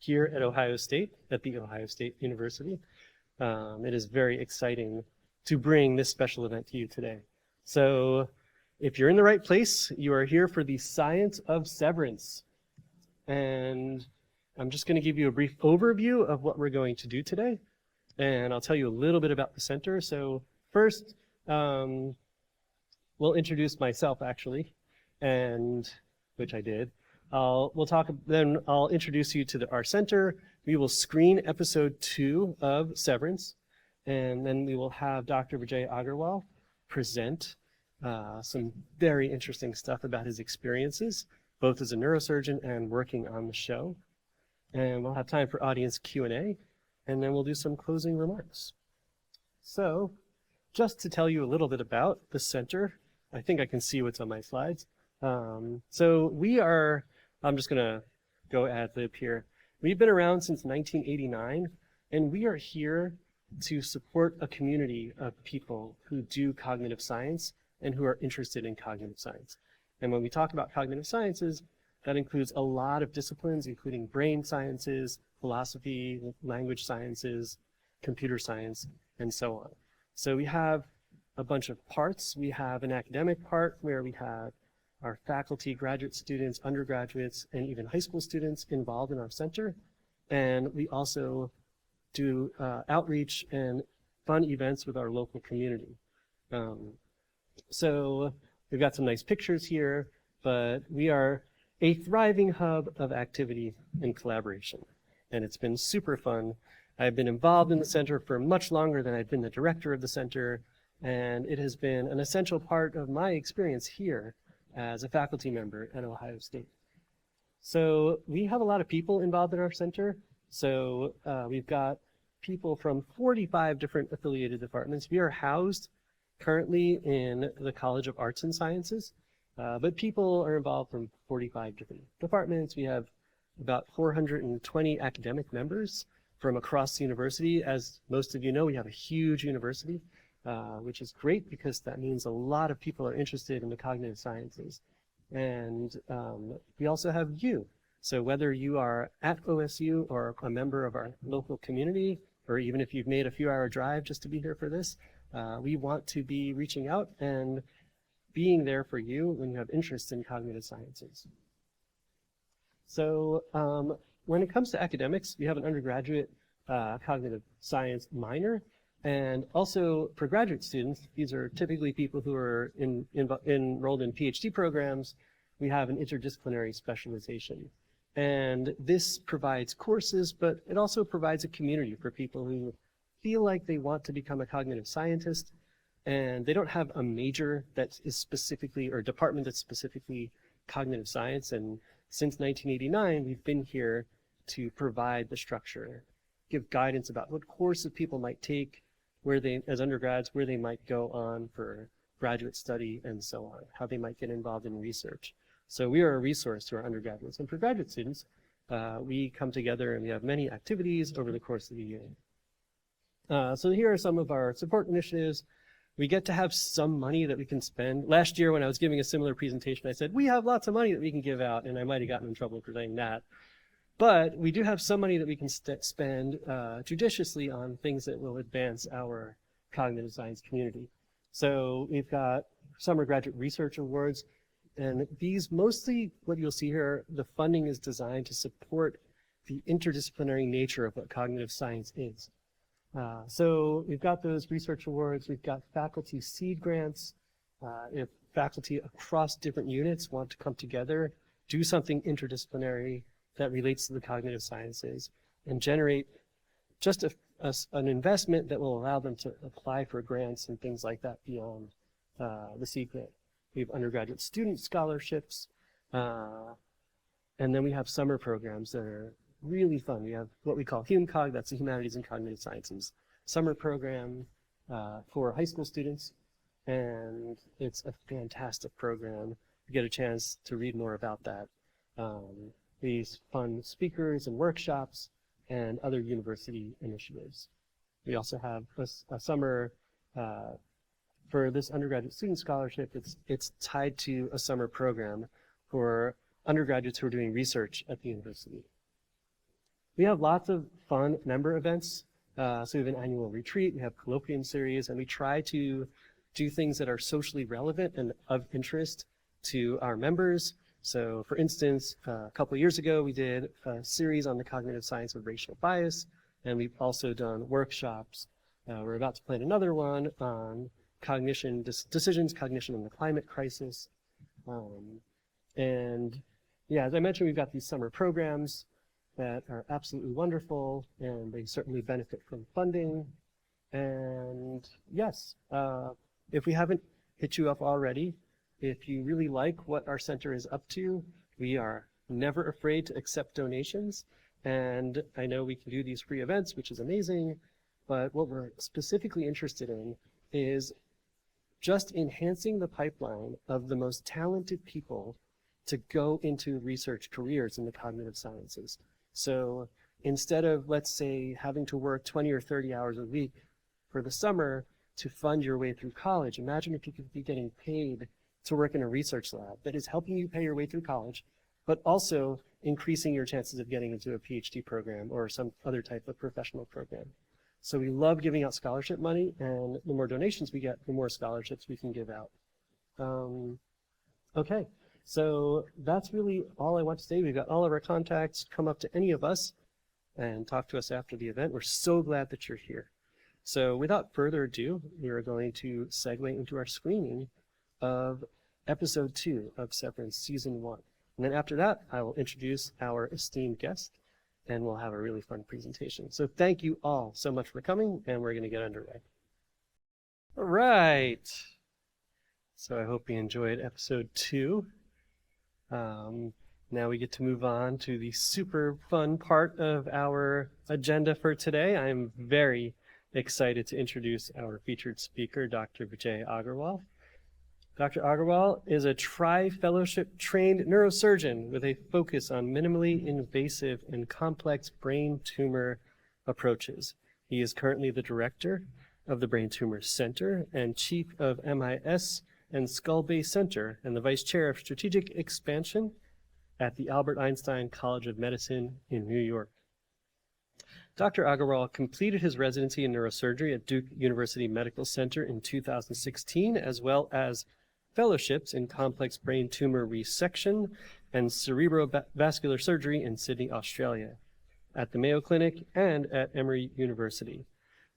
here at Ohio State, at the Ohio State University. It is very exciting to bring this special event to you today. So if you're in the right place, you are here for the Science of Severance. And I'm just going to give you a brief overview of what we're going to do today. And I'll tell you a little bit about the center. So first, we'll introduce myself actually, and which I did. Then I'll introduce you to our center. We will screen episode 2 of Severance, and then we will have Dr. Vijay Agarwal present some very interesting stuff about his experiences, both as a neurosurgeon and working on the show. And we'll have time for audience Q&A, and then we'll do some closing remarks. So just to tell you a little bit about the center, I think I can see what's on my slides. So we are, I'm just gonna go ad lib here. We've been around since 1989, and we are here to support a community of people who do cognitive science and who are interested in cognitive science. And when we talk about cognitive sciences, that includes a lot of disciplines, including brain sciences, philosophy, language sciences, computer science, and so on. So we have a bunch of parts. We have an academic part where we have our faculty, graduate students, undergraduates, and even high school students involved in our center. And we also do outreach and fun events with our local community. So we've got some nice pictures here, but we are a thriving hub of activity and collaboration. And it's been super fun. I've been involved in the center for much longer than I've been the director of the center, and it has been an essential part of my experience here as a faculty member at Ohio State. So we have a lot of people involved in our center. So we've got people from 45 different affiliated departments. We are housed currently in the College of Arts and Sciences, but people are involved from 45 different departments. We have about 420 academic members from across the university. As most of you know, we have a huge university, which is great because that means a lot of people are interested in the cognitive sciences. And we also have you. So whether you are at OSU or a member of our local community, or even if you've made a few-hour drive just to be here for this, we want to be reaching out and being there for you when you have interest in cognitive sciences. So when it comes to academics, we have an undergraduate cognitive science minor. And also for graduate students, these are typically people who are enrolled in PhD programs. We have an interdisciplinary specialization. And this provides courses, but it also provides a community for people who feel like they want to become a cognitive scientist, and they don't have a major that is specifically, or a department that's specifically cognitive science. And since 1989, we've been here to provide the structure, give guidance about what courses people might take, where they, as undergrads, where they might go on for graduate study and so on, how they might get involved in research. So we are a resource to our undergraduates. And for graduate students, we come together and we have many activities over the course of the year. So here are some of our support initiatives. We get to have some money that we can spend. Last year when I was giving a similar presentation, I said, we have lots of money that we can give out, and I might have gotten in trouble for saying that. But we do have some money that we can spend judiciously on things that will advance our cognitive science community. So we've got summer graduate research awards, and these mostly, what you'll see here, the funding is designed to support the interdisciplinary nature of what cognitive science is. So we've got those research awards, we've got faculty seed grants. If faculty across different units want to come together, do something interdisciplinary that relates to the cognitive sciences, and generate just an investment that will allow them to apply for grants and things like that beyond the seed grant. We have undergraduate student scholarships, and then we have summer programs that are really fun. We have what we call HumCog, that's the Humanities and Cognitive Sciences summer program for high school students, and it's a fantastic program. You get a chance to read more about that. These fun speakers and workshops and other university initiatives. We also have a summer for this undergraduate student scholarship. It's tied to a summer program for undergraduates who are doing research at the university. We have lots of fun member events. So we have an annual retreat, we have colloquium series, and we try to do things that are socially relevant and of interest to our members. So for instance, a couple of years ago, we did a series on the cognitive science of racial bias, and we've also done workshops. We're about to plan another one on cognition, decisions, cognition, and the climate crisis. And yeah, as I mentioned, we've got these summer programs that are absolutely wonderful, and they certainly benefit from funding. And yes, if we haven't hit you up already, if you really like what our center is up to, we are never afraid to accept donations. And I know we can do these free events, which is amazing, but what we're specifically interested in is just enhancing the pipeline of the most talented people to go into research careers in the cognitive sciences. So instead of, let's say, having to work 20 or 30 hours a week for the summer to fund your way through college, imagine if you could be getting paid to work in a research lab that is helping you pay your way through college, but also increasing your chances of getting into a PhD program or some other type of professional program. So we love giving out scholarship money, and the more donations we get, the more scholarships we can give out. Okay, so that's really all I want to say. We've got all of our contacts. Come up to any of us and talk to us after the event. We're so glad that you're here. So without further ado, we are going to segue into our screening of episode 2 of Severance season 1. And then after that, I will introduce our esteemed guest, and we'll have a really fun presentation. So thank you all so much for coming, and we're going to get underway. All right. So I hope you enjoyed episode 2. Now we get to move on to the super fun part of our agenda for today. I'm very excited to introduce our featured speaker, Dr. Vijay Agarwal. Dr. Agarwal is a tri-fellowship trained neurosurgeon with a focus on minimally invasive and complex brain tumor approaches. He is currently the director of the Brain Tumor Center and chief of MIS and Skull Base Center and the vice chair of strategic expansion at the Albert Einstein College of Medicine in New York. Dr. Agarwal completed his residency in neurosurgery at Duke University Medical Center in 2016, as well as fellowships in complex brain tumor resection and cerebrovascular surgery in Sydney, Australia, at the Mayo Clinic and at Emory University.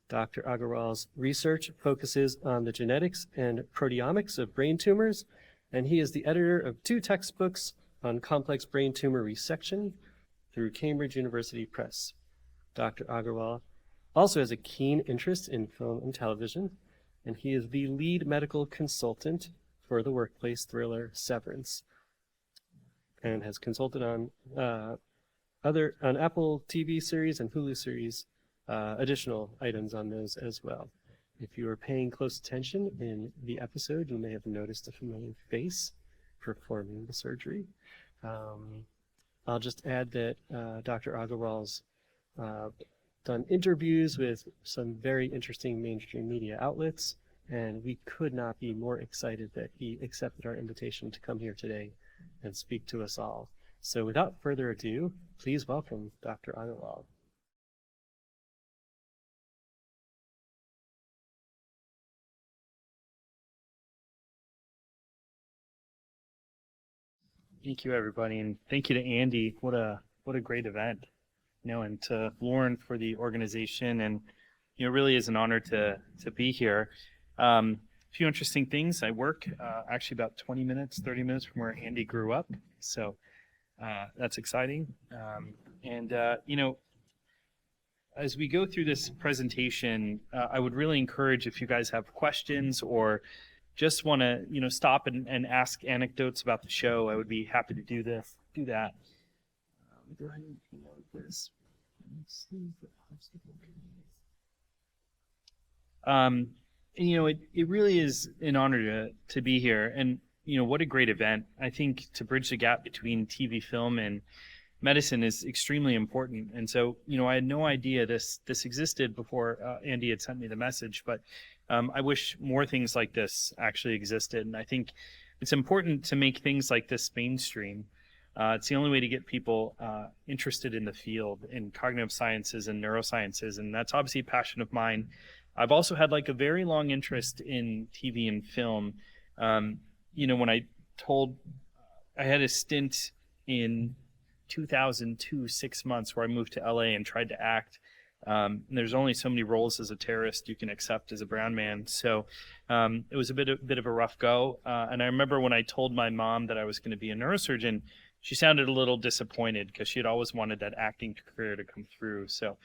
Dr. Agarwal's research focuses on the genetics and proteomics of brain tumors, and he is the editor of 2 textbooks on complex brain tumor resection through Cambridge University Press. Dr. Agarwal also has a keen interest in film and television, and he is the lead medical consultant for the workplace thriller Severance, and has consulted on Apple TV series and Hulu series, additional items on those as well. If you are paying close attention in the episode, you may have noticed a familiar face performing the surgery. I'll just add that Dr. Agarwal's done interviews with some very interesting mainstream media outlets, and we could not be more excited that he accepted our invitation to come here today and speak to us all. So without further ado, please welcome Dr. Agarwal. Thank you, everybody, and thank you to Andy. What a great event, and to Lauren for the organization, and really is an honor to be here. A few interesting things. I work actually about 30 minutes from where Andy grew up, so that's exciting. As we go through this presentation, I would really encourage, if you guys have questions or just want to stop and ask anecdotes about the show, I would be happy to do that. Go ahead and promote this. It really is an honor to be here, and what a great event. I think to bridge the gap between TV, film, and medicine is extremely important. And so I had no idea this existed before Andy had sent me the message, but I wish more things like this actually existed, and I think it's important to make things like this mainstream. It's the only way to get people interested in the field, in cognitive sciences and neurosciences, and that's obviously a passion of mine. I've also had like a very long interest in TV and film. When I had a stint in 2002, 6 months, where I moved to LA and tried to act. And there's only so many roles as a terrorist you can accept as a brown man. So it was a bit of a rough go. And I remember when I told my mom that I was going to be a neurosurgeon, she sounded a little disappointed because she had always wanted that acting career to come through. So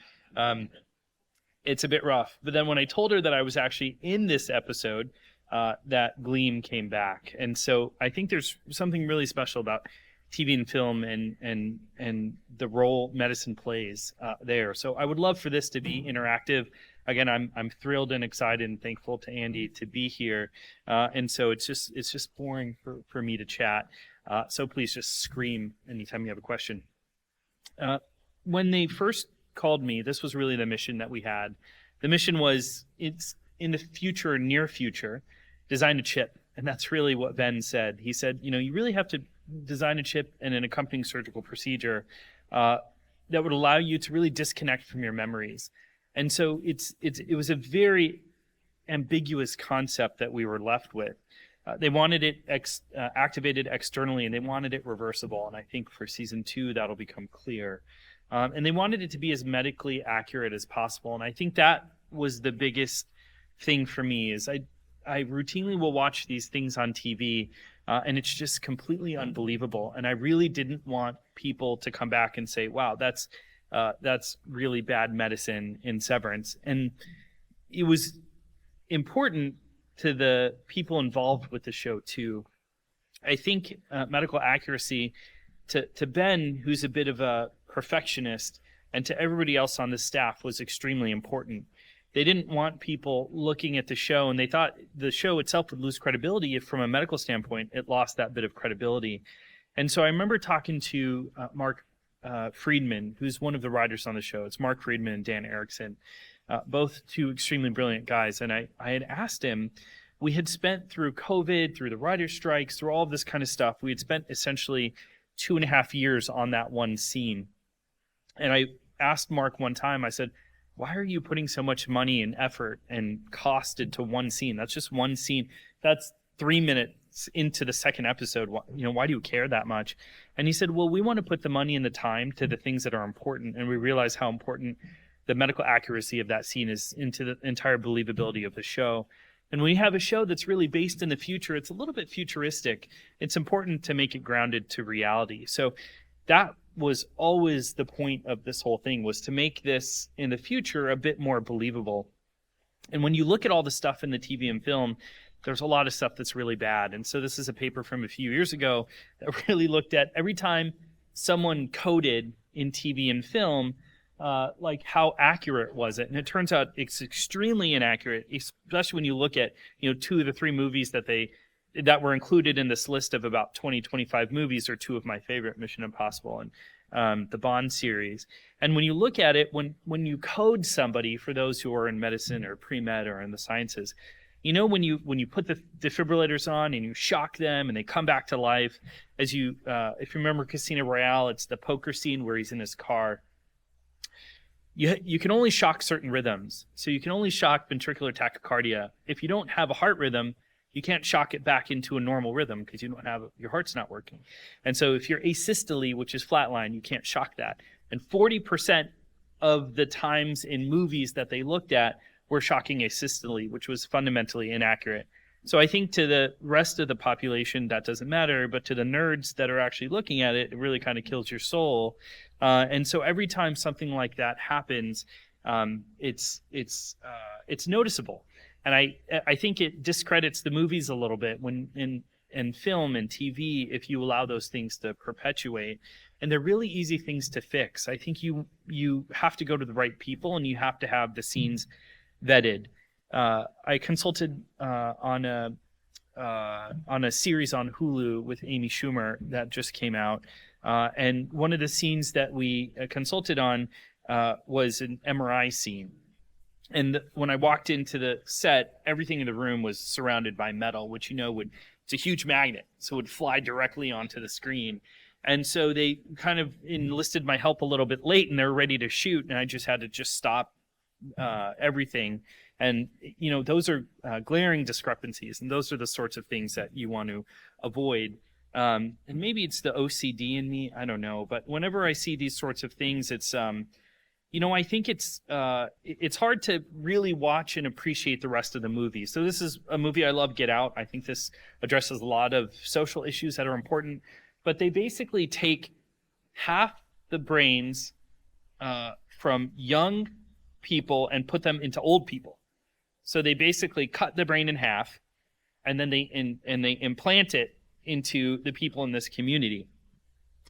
it's a bit rough. But then when I told her that I was actually in this episode, that gleam came back. And so I think there's something really special about TV and film and the role medicine plays there. So I would love for this to be interactive. Again, I'm thrilled and excited and thankful to Andy to be here. And so it's just boring for me to chat. So please just scream anytime you have a question. When they first called me, this was really the mission that we had. The mission was, it's in the future, near future, design a chip. And that's really what Ben said. He said, you really have to design a chip and an accompanying surgical procedure that would allow you to really disconnect from your memories. And so it was a very ambiguous concept that we were left with. They wanted it activated externally, and they wanted it reversible. And I think for season 2, that'll become clear. And they wanted it to be as medically accurate as possible. And I think that was the biggest thing for me. Is I routinely will watch these things on TV, and it's just completely unbelievable. And I really didn't want people to come back and say, wow, that's really bad medicine in Severance. And it was important to the people involved with the show too. I think medical accuracy to Ben, who's a bit of a perfectionist, and to everybody else on the staff was extremely important. They didn't want people looking at the show, and they thought the show itself would lose credibility if, from a medical standpoint, it lost that bit of credibility. And so I remember talking to Mark Friedman, who's one of the writers on the show. It's Mark Friedman and Dan Erickson, both two extremely brilliant guys. And I had asked him, we had spent through COVID, through the writer's strikes, through all of this kind of stuff, we had spent essentially 2.5 years on that one scene. And I asked Mark one time, I said, why are you putting so much money and effort and cost into one scene? That's just one scene. That's 3 minutes into the second episode. Why do you care that much? And he said, well, we want to put the money and the time to the things that are important. And we realize how important the medical accuracy of that scene is into the entire believability of the show. And when you have a show that's really based in the future, it's a little bit futuristic. It's important to make it grounded to reality. So that was always the point of this whole thing, was to make this in the future a bit more believable. And when you look at all the stuff in the TV and film, there's a lot of stuff that's really bad. And so this is a paper from a few years ago that really looked at every time someone coded in TV and film, like how accurate was it? And it turns out it's extremely inaccurate, especially when you look at 2 of the 3 movies that were included in this list of about 25 movies are 2 of my favorite, Mission Impossible and the Bond series. And when you look at it, when you code somebody, for those who are in medicine or pre-med or in the sciences, when you put the defibrillators on and you shock them and they come back to life, if you remember Casino Royale, it's the poker scene where he's in his car. You can only shock certain rhythms. So you can only shock ventricular tachycardia. If you don't have a heart rhythm, you can't shock it back into a normal rhythm because your heart's not working. And so if you're asystole, which is flatline, you can't shock that. And 40% of the times in movies that they looked at were shocking asystole, which was fundamentally inaccurate. So I think to the rest of the population, that doesn't matter, but to the nerds that are actually looking at it, it really kind of kills your soul. And so every time something like that happens, it's noticeable. And I think it discredits the movies a little bit when in film and TV, if you allow those things to perpetuate. And they're really easy things to fix. I think you have to go to the right people, and you have to have the scenes vetted. I consulted on a series on Hulu with Amy Schumer that just came out. And one of the scenes that we consulted on was an MRI scene. And when I walked into the set, everything in the room was surrounded by metal, which it's a huge magnet, so it would fly directly onto the screen. And so they kind of enlisted my help a little bit late, and they were ready to shoot, and I just had to just stop everything. And those are glaring discrepancies, and those are the sorts of things that you want to avoid. And maybe it's the OCD in me, I don't know. But whenever I see these sorts of things, it's I think it's hard to really watch and appreciate the rest of the movie. So this is a movie I love, Get Out. I think this addresses a lot of social issues that are important. But they basically take half the brains from young people and put them into old people. So they basically cut the brain in half, and then they implant it into the people in this community.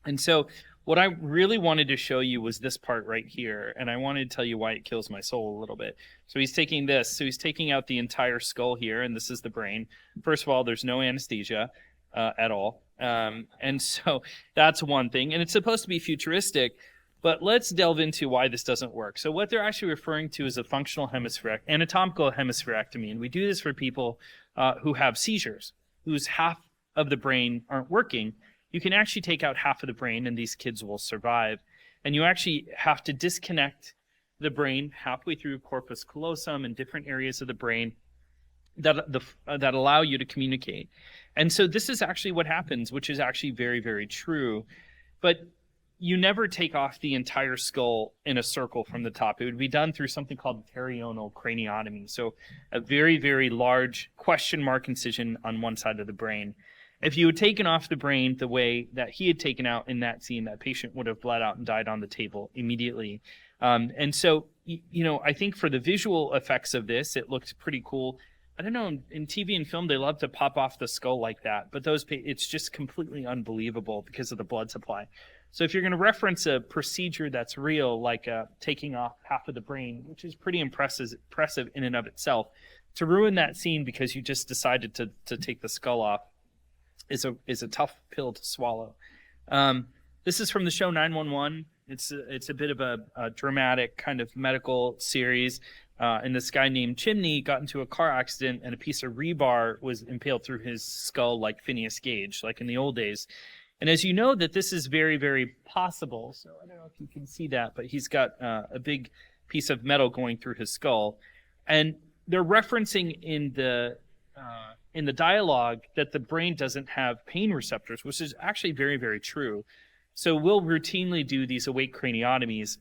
And so what I really wanted to show you was this part right here, and I wanted to tell you why it kills my soul a little bit. So he's taking this. So he's taking out the entire skull here, and this is the brain. First of all, there's no anesthesia at all. And so that's one thing. And it's supposed to be futuristic, but let's delve into why this doesn't work. So what they're actually referring to is a functional anatomical hemispherectomy. And we do this for people who have seizures, whose half of the brain aren't working. You can actually take out half of the brain, and these kids will survive. And you actually have to disconnect the brain halfway through corpus callosum and different areas of the brain that allow you to communicate. And so this is actually what happens, which is actually very, very true. But you never take off the entire skull in a circle from the top. It would be done through something called perional craniotomy. So a very, very large question mark incision on one side of the brain. If you had taken off the brain the way that he had taken out in that scene, that patient would have bled out and died on the table immediately. And so, I think for the visual effects of this, it looked pretty cool. I don't know, in TV and film, they love to pop off the skull like that, but it's just completely unbelievable because of the blood supply. So if you're going to reference a procedure that's real, like taking off half of the brain, which is pretty impressive in and of itself, to ruin that scene because you just decided to take the skull off is a tough pill to swallow. This is from the show 911. It's a bit of a dramatic kind of medical series. And this guy named Chimney got into a car accident, and a piece of rebar was impaled through his skull like Phineas Gage, like in the old days. And as you know, that this is very, very possible. So I don't know if you can see that, but he's got a big piece of metal going through his skull. And they're referencing in the dialogue that the brain doesn't have pain receptors, which is actually very, very true. So we'll routinely do these awake craniotomies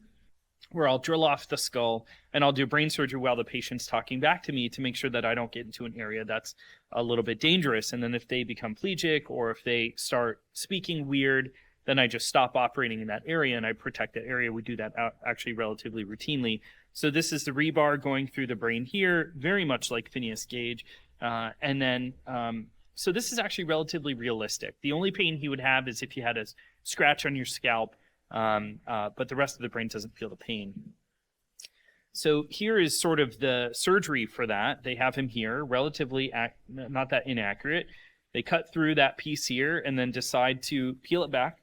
where I'll drill off the skull and I'll do brain surgery while the patient's talking back to me to make sure that I don't get into an area that's a little bit dangerous. And then if they become plegic or if they start speaking weird, then I just stop operating in that area and I protect that area. We do that actually relatively routinely. So this is the rebar going through the brain here, very much like Phineas Gage. So this is actually relatively realistic. The only pain he would have is if you had a scratch on your scalp, but the rest of the brain doesn't feel the pain. So here is sort of the surgery for that. They have him here, relatively not that inaccurate. They cut through that piece here and then decide to peel it back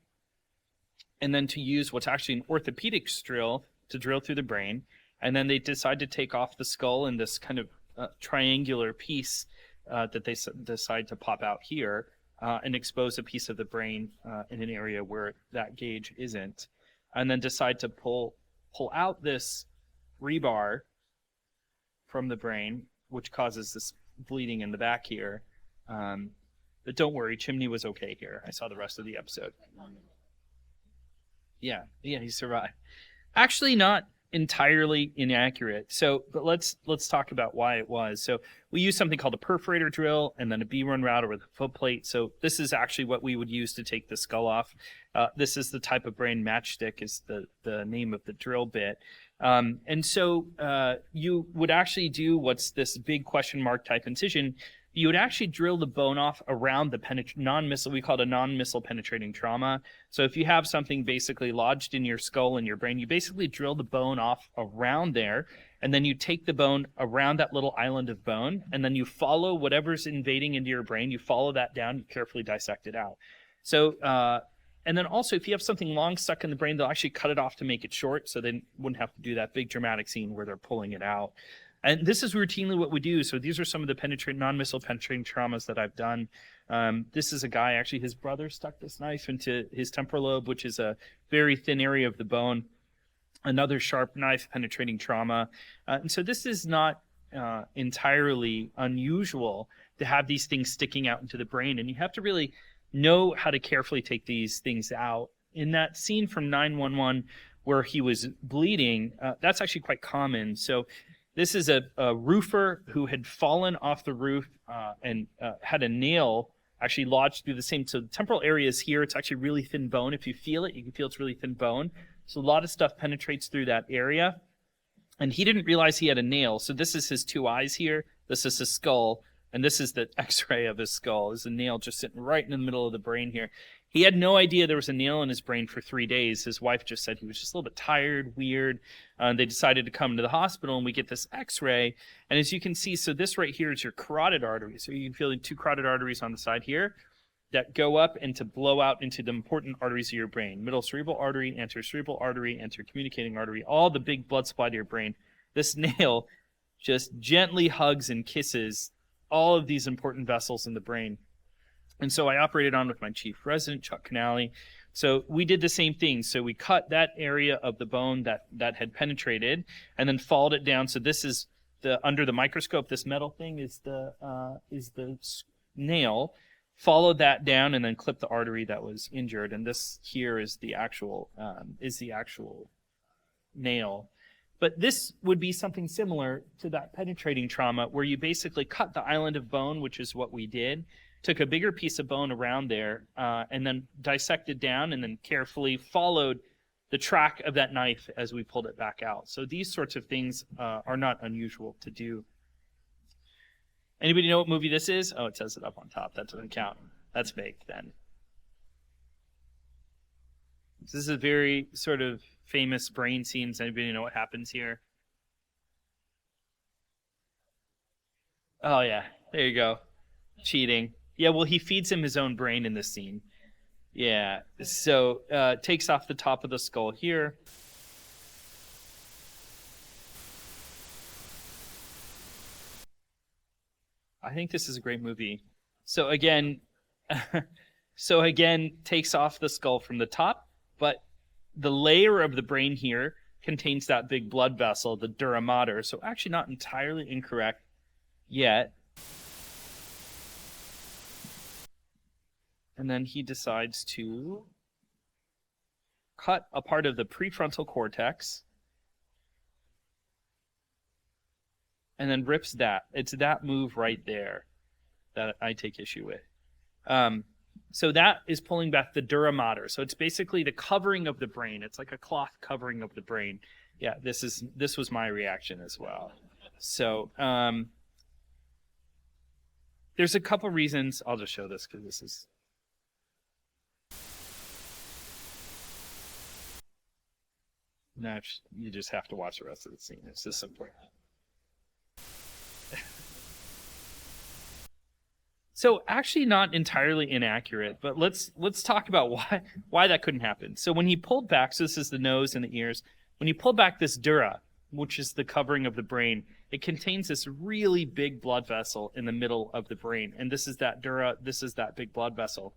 and then to use what's actually an orthopedics drill to drill through the brain. And then they decide to take off the skull and this kind of triangular piece that they decide to pop out here and expose a piece of the brain in an area where that gauge isn't, and then decide to pull out this rebar from the brain, which causes this bleeding in the back here. But don't worry, Chimney was okay here. I saw the rest of the episode. Yeah, he survived. Actually, not entirely inaccurate. But let's talk about why it was. So we use something called a perforator drill and then a B-run router with a foot plate. So this is actually what we would use to take the skull off. This is the type of brain matchstick is the name of the drill bit. And so you would actually do what's this big question mark type incision. You would actually drill the bone off around the non-missile, we call it a non-missile penetrating trauma. So if you have something basically lodged in your skull and your brain, you basically drill the bone off around there, and then you take the bone around that little island of bone, and then you follow whatever's invading into your brain, you follow that down, you carefully dissect it out. So, and then also if you have something long stuck in the brain, they'll actually cut it off to make it short, so they wouldn't have to do that big dramatic scene where they're pulling it out. And this is routinely what we do. So these are some of the non-missile penetrating traumas that I've done. This is a guy, actually, his brother stuck this knife into his temporal lobe, which is a very thin area of the bone. Another sharp knife penetrating trauma. And so this is not entirely unusual to have these things sticking out into the brain. And you have to really know how to carefully take these things out. In that scene from 911 where he was bleeding, that's actually quite common. So this is a roofer who had fallen off the roof and had a nail actually lodged through the same. So the temporal area is here. It's actually really thin bone. If you feel it, you can feel it's really thin bone. So a lot of stuff penetrates through that area. And he didn't realize he had a nail. So this is his two eyes here. This is his skull. And this is the x-ray of his skull. There's a nail just sitting right in the middle of the brain here. He had no idea there was a nail in his brain for 3 days. His wife just said he was just a little bit tired, weird. They decided to come to the hospital, and we get this x-ray. And as you can see, so this right here is your carotid artery. So you can feel the 2 carotid arteries on the side here that go up and to blow out into the important arteries of your brain. Middle cerebral artery, anterior cerebral artery, anterior communicating artery, all the big blood supply to your brain. This nail just gently hugs and kisses all of these important vessels in the brain. And so I operated on with my chief resident, Chuck Canale. So we did the same thing. So we cut that area of the bone that had penetrated and then followed it down. So this is under the microscope, this metal thing is the nail. Followed that down and then clipped the artery that was injured. And this here is the actual nail. But this would be something similar to that penetrating trauma where you basically cut the island of bone, which is what we did, took a bigger piece of bone around there, and then dissected down and then carefully followed the track of that knife as we pulled it back out. So these sorts of things are not unusual to do. Anybody know what movie this is? Oh, it says it up on top. That doesn't count. That's fake then. This is a very sort of famous brain scene. Does anybody know what happens here? Oh, yeah. There you go. Cheating. Yeah, well, he feeds him his own brain in this scene. Yeah. So takes off the top of the skull here. I think this is a great movie. So again, takes off the skull from the top, but the layer of the brain here contains that big blood vessel, the dura mater. So actually not entirely incorrect yet. And then he decides to cut a part of the prefrontal cortex and then rips that. It's that move right there that I take issue with. So that is pulling back the dura mater. So it's basically the covering of the brain. It's like a cloth covering of the brain. Yeah, this was my reaction as well. So there's a couple reasons. I'll just show this because this is... No, you just have to watch the rest of the scene. It's this important. So actually not entirely inaccurate, but let's talk about why that couldn't happen. So when he pulled back, so this is the nose and the ears, when he pulled back this dura, which is the covering of the brain, it contains this really big blood vessel in the middle of the brain. And this is that dura, this is that big blood vessel.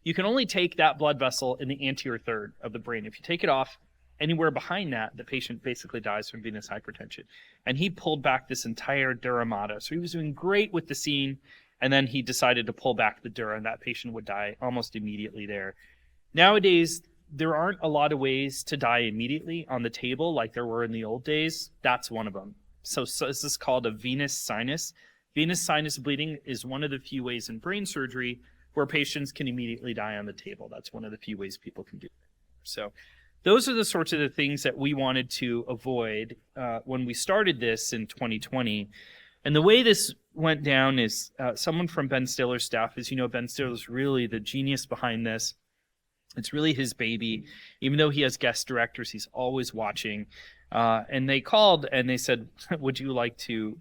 You can only take that blood vessel in the anterior third of the brain. If you take it off anywhere behind that, the patient basically dies from venous hypertension. And he pulled back this entire dura mater. So he was doing great with the scene. And then he decided to pull back the dura, and that patient would die almost immediately there. Nowadays, there aren't a lot of ways to die immediately on the table like there were in the old days. That's one of them. So this is called a venous sinus. Venous sinus bleeding is one of the few ways in brain surgery where patients can immediately die on the table. That's one of the few ways people can do it. So those are the sorts of the things that we wanted to avoid when we started this in 2020. And the way this went down is someone from Ben Stiller's staff. As you know, Ben Stiller's really the genius behind this. It's really his baby. Even though he has guest directors, he's always watching. And they called and they said, would you like to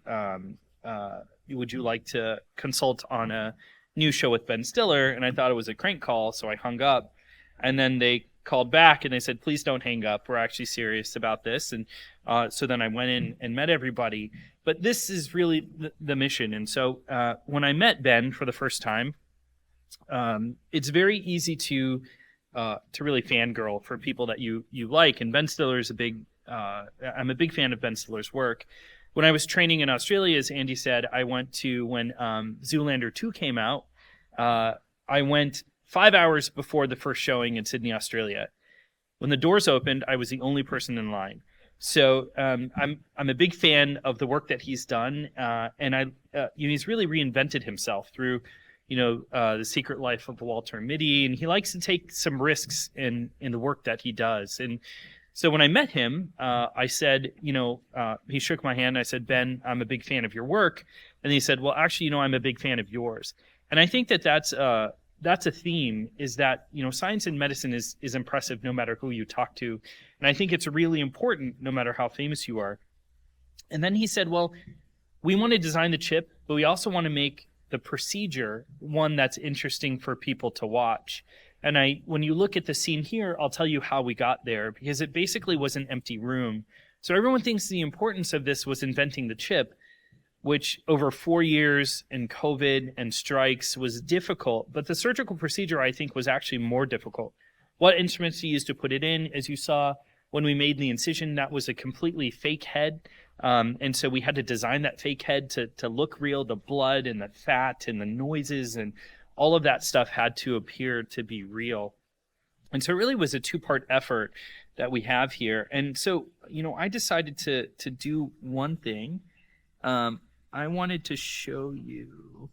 consult on a new show with Ben Stiller? And I thought it was a crank call, so I hung up. And then they called back and they said, please don't hang up. We're actually serious about this. And so then I went in and met everybody. But this is really the mission. And so when I met Ben for the first time, it's very easy to really fangirl for people that you like. And Ben Stiller is I'm a big fan of Ben Stiller's work. When I was training in Australia, as Andy said, I went to when Zoolander 2 came out. I went 5 hours before the first showing in Sydney, Australia. When the doors opened, I was the only person in line. So I'm a big fan of the work that he's done, and he's really reinvented himself through The Secret Life of Walter Mitty, and he likes to take some risks in the work that he does. And so when I met him, I said, he shook my hand. I said, Ben, I'm a big fan of your work. And he said, well, actually, I'm a big fan of yours. And I think that's a theme, is that, science and medicine is impressive no matter who you talk to. And I think it's really important no matter how famous you are. And then he said, well, we want to design the chip, but we also want to make the procedure one that's interesting for people to watch. And when you look at the scene here, I'll tell you how we got there, because it basically was an empty room. So everyone thinks the importance of this was inventing the chip, which over 4 years and COVID and strikes was difficult. But the surgical procedure, I think, was actually more difficult. What instruments to use to put it in, as you saw when we made the incision, that was a completely fake head. And so we had to design that fake head to look real. The blood and the fat and the noises and all of that stuff had to appear to be real. And so it really was a two-part effort that we have here. And so, I decided to do one thing. I wanted to show you.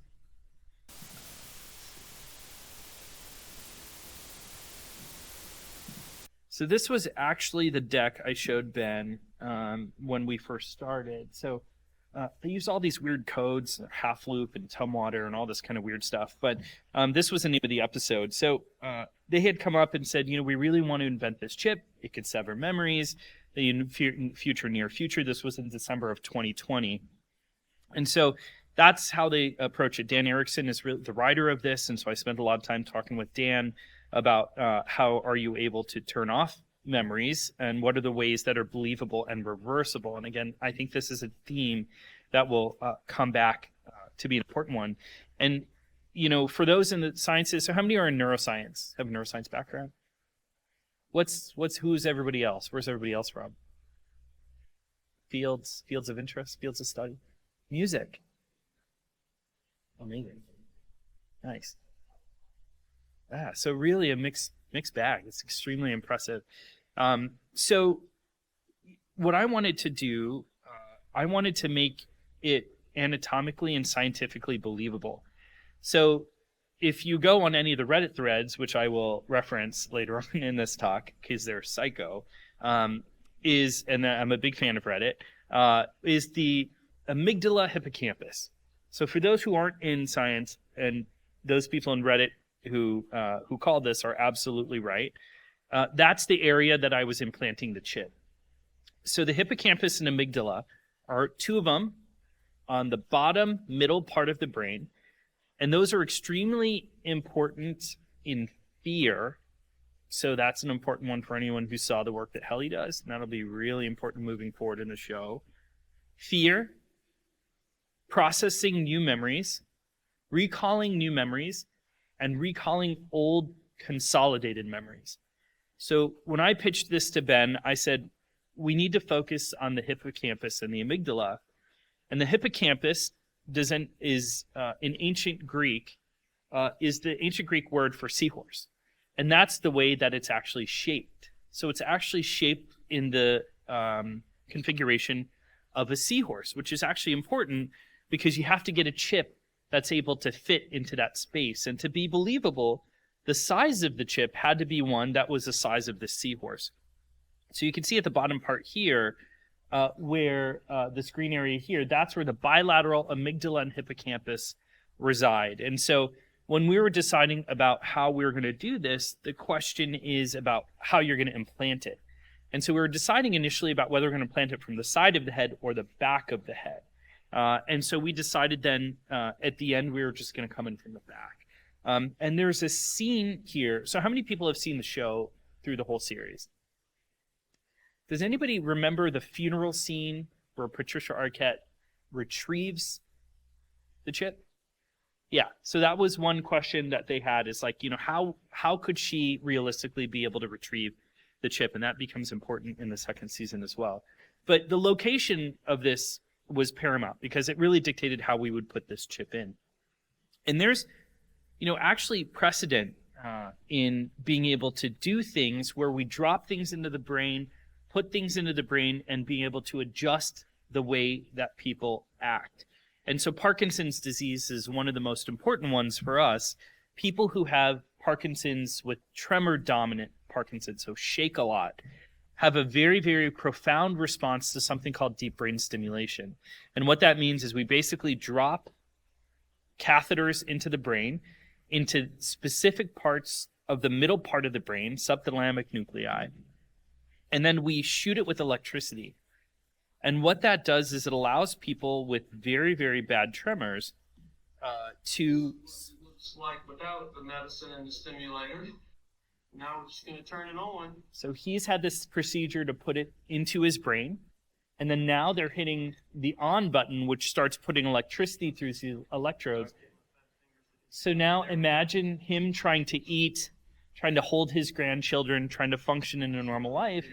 So this was actually the deck I showed Ben when we first started. So they use all these weird codes, half loop and tumwater and all this kind of weird stuff. But this was the name of the episode. So they had come up and said, we really want to invent this chip. It could sever memories. In near future, this was in December of 2020. And so that's how they approach it. Dan Erickson is really the writer of this. And so I spent a lot of time talking with Dan about how are you able to turn off memories and what are the ways that are believable and reversible. And again, I think this is a theme that will come back to be an important one. And, for those in the sciences, so how many are in neuroscience, have a neuroscience background? Who's everybody else? Where's everybody else from? Fields of interest, fields of study. Music. Amazing. Nice. So really a mixed bag. It's extremely impressive. So what I wanted to do, I wanted to make it anatomically and scientifically believable. So if you go on any of the Reddit threads, which I will reference later on in this talk because they're psycho, and I'm a big fan of Reddit, is the amygdala hippocampus. So for those who aren't in science, and those people in Reddit who call this are absolutely right, that's the area that I was implanting the chip. So the hippocampus and amygdala are two of them on the bottom middle part of the brain, and those are extremely important in fear. So that's an important one for anyone who saw the work that Helly does, and that'll be really important moving forward in the show. Fear, processing new memories, recalling new memories, and recalling old consolidated memories. So when I pitched this to Ben, I said, we need to focus on the hippocampus and the amygdala. And the hippocampus is in ancient Greek, is the ancient Greek word for seahorse. And that's the way that it's actually shaped. So it's actually shaped in the configuration of a seahorse, which is actually important because you have to get a chip that's able to fit into that space. And to be believable, the size of the chip had to be one that was the size of the seahorse. So you can see at the bottom part here, where this green area here, that's where the bilateral amygdala and hippocampus reside. And so when we were deciding about how we were going to do this, the question is about how you're going to implant it. And so we were deciding initially about whether we're going to plant it from the side of the head or the back of the head. And so we decided then at the end we were just going to come in from the back. And there's a scene here. So how many people have seen the show through the whole series. Does anybody remember the funeral scene where Patricia Arquette retrieves the chip? Yeah, so that was one question that they had, is like, how could she realistically be able to retrieve the chip? And that becomes important in the second season as well. But the location of this was paramount because it really dictated how we would put this chip in. And there's, actually precedent in being able to do things where we drop things into the brain, put things into the brain, and being able to adjust the way that people act. And so Parkinson's disease is one of the most important ones for us. People who have Parkinson's with tremor-dominant Parkinson's, so shake a lot, have a very, very profound response to something called deep brain stimulation. And what that means is we basically drop catheters into the brain, into specific parts of the middle part of the brain, subthalamic nuclei, and then we shoot it with electricity. And what that does is it allows people with very, very bad tremors to... Looks like without the medicine and the stimulator. Now we're just going to turn it on. So he's had this procedure to put it into his brain. And then now they're hitting the on button, which starts putting electricity through the electrodes. So now imagine him trying to eat, trying to hold his grandchildren, trying to function in a normal life.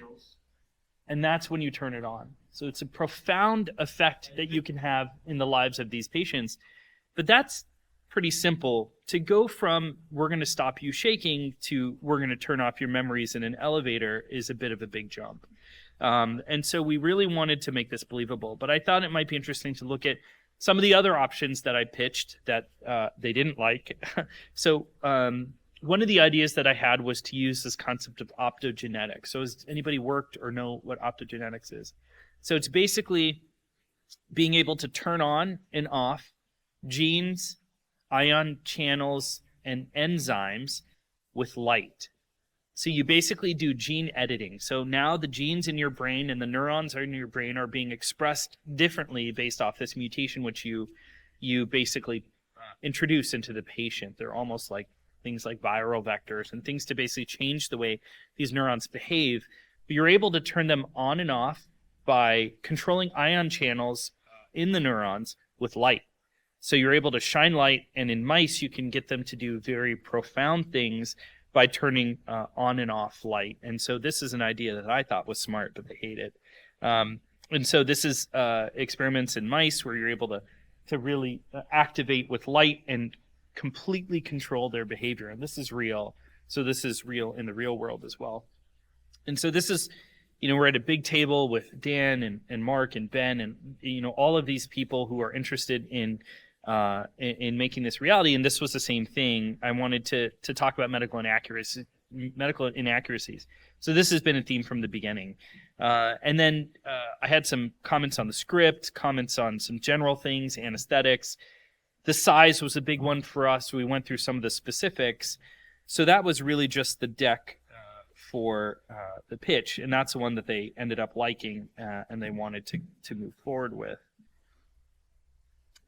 And that's when you turn it on. So it's a profound effect that you can have in the lives of these patients. But that's pretty simple. To go from we're going to stop you shaking to we're going to turn off your memories in an elevator is a bit of a big jump. And so we really wanted to make this believable. But I thought it might be interesting to look at some of the other options that I pitched that they didn't like. So one of the ideas that I had was to use this concept of optogenetics. So has anybody worked or know what optogenetics is? So it's basically being able to turn on and off genes, ion channels, and enzymes with light. So you basically do gene editing. So now the genes in your brain and the neurons in your brain are being expressed differently based off this mutation, which you basically introduce into the patient. They're almost like things like viral vectors and things to basically change the way these neurons behave. But you're able to turn them on and off by controlling ion channels in the neurons with light. So you're able to shine light, and in mice, you can get them to do very profound things by turning on and off light. And so this is an idea that I thought was smart, but they hate it. And so this is experiments in mice where you're able to really activate with light and completely control their behavior. And this is real. So this is real in the real world as well. And so this is, we're at a big table with Dan and Mark and Ben and, all of these people who are interested in making this reality. And this was the same thing. I wanted to talk about medical inaccuracies. So this has been a theme from the beginning. And then I had some comments on the script, comments on some general things, anesthetics. The size was a big one for us. We went through some of the specifics. So that was really just the deck for the pitch, and that's the one that they ended up liking and they wanted to move forward with.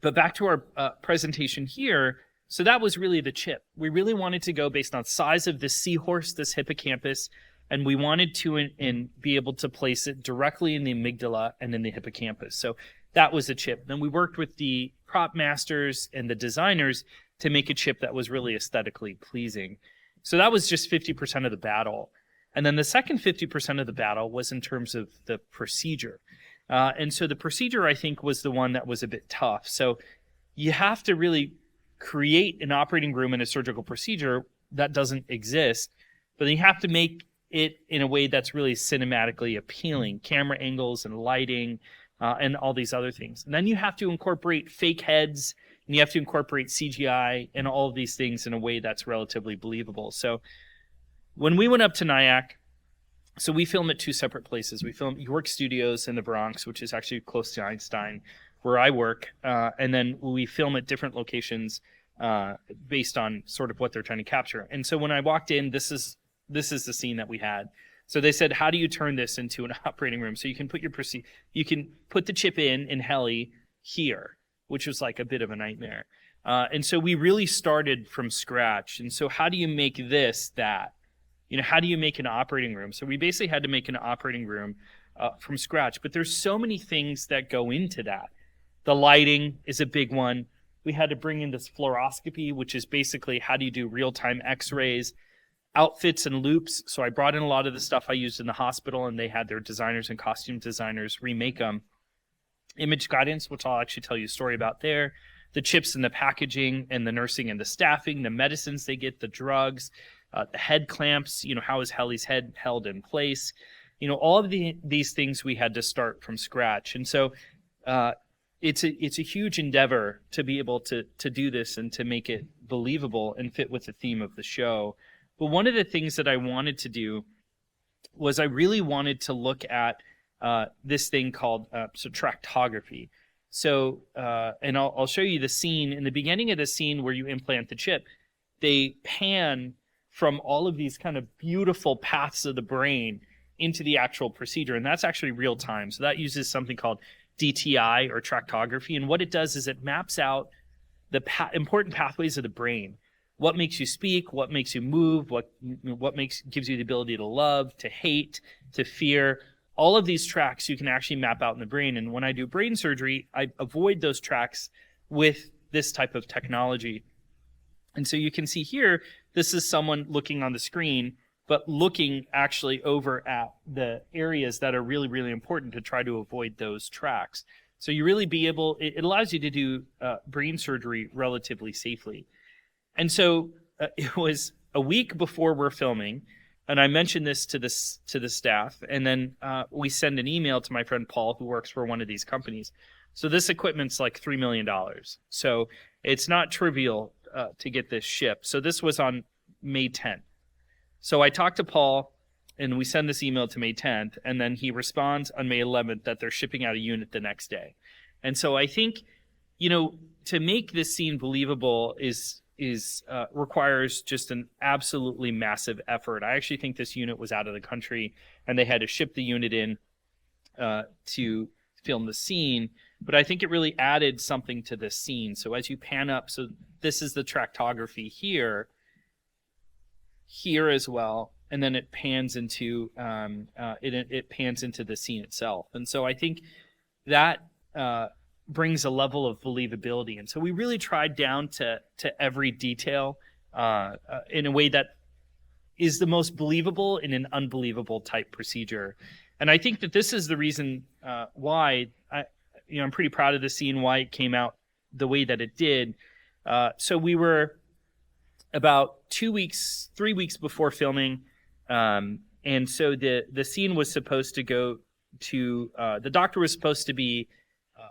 But back to our presentation here, so that was really the chip. We really wanted to go based on size of this seahorse, this hippocampus, and we wanted to and be able to place it directly in the amygdala and in the hippocampus. So that was a chip. Then we worked with the prop masters and the designers to make a chip that was really aesthetically pleasing. So that was just 50% of the battle. And then the second 50% of the battle was in terms of the procedure. And so the procedure, I think, was the one that was a bit tough. So you have to really create an operating room and a surgical procedure that doesn't exist, but then you have to make it in a way that's really cinematically appealing, camera angles and lighting and all these other things. And then you have to incorporate fake heads, and you have to incorporate CGI and all of these things in a way that's relatively believable. So when we went up to Nyack, so we film at two separate places. We film York Studios in the Bronx, which is actually close to Einstein, where I work, and then we film at different locations based on sort of what they're trying to capture. And so when I walked in, this is the scene that we had. So they said, how do you turn this into an operating room? So you can put the chip in heli here, which was like a bit of a nightmare. And so we really started from scratch. And so how do you make this that? how do you make an operating room? So we basically had to make an operating room from scratch. But there's so many things that go into that. The lighting is a big one. We had to bring in this fluoroscopy, which is basically how do you do real-time x-rays, outfits and loops. So I brought in a lot of the stuff I used in the hospital, and they had their designers and costume designers remake them. Image guidance, which I'll actually tell you a story about there. The chips and the packaging and the nursing and the staffing, the medicines they get, the drugs, the head clamps, how is Helly's head held in place? All of these things we had to start from scratch. And so it's a huge endeavor to be able to do this and to make it believable and fit with the theme of the show. But one of the things that I wanted to do was I really wanted to look at this thing called tractography. So, and I'll show you the scene. In the beginning of the scene where you implant the chip, they pan from all of these kind of beautiful paths of the brain into the actual procedure, and that's actually real time. So that uses something called DTI or tractography, and what it does is it maps out the important pathways of the brain. What makes you speak, what makes you move, what gives you the ability to love, to hate, to fear. All of these tracks you can actually map out in the brain. And when I do brain surgery, I avoid those tracks with this type of technology. And so you can see here, this is someone looking on the screen, but looking actually over at the areas that are really, really important to try to avoid those tracks. So you really it allows you to do brain surgery relatively safely. And so it was a week before we're filming, and I mentioned this to the staff, and then we send an email to my friend Paul, who works for one of these companies. So this equipment's like $3 million. So it's not trivial to get this shipped. So this was on May 10th. So I talked to Paul, and we send this email to May 10th, and then he responds on May 11th that they're shipping out a unit the next day. And so I think, to make this scene believable requires just an absolutely massive effort. I actually think this unit was out of the country, and they had to ship the unit in to film the scene. But I think it really added something to this scene. So as you pan up, so this is the tractography here as well, and then it pans into it pans into the scene itself. And so I think that brings a level of believability. And so we really tried down to every detail in a way that is the most believable in an unbelievable type procedure. And I think that this is the reason why I'm pretty proud of the scene, why it came out the way that it did. So we were about 3 weeks before filming. And so the scene was supposed to go to, the doctor was supposed to be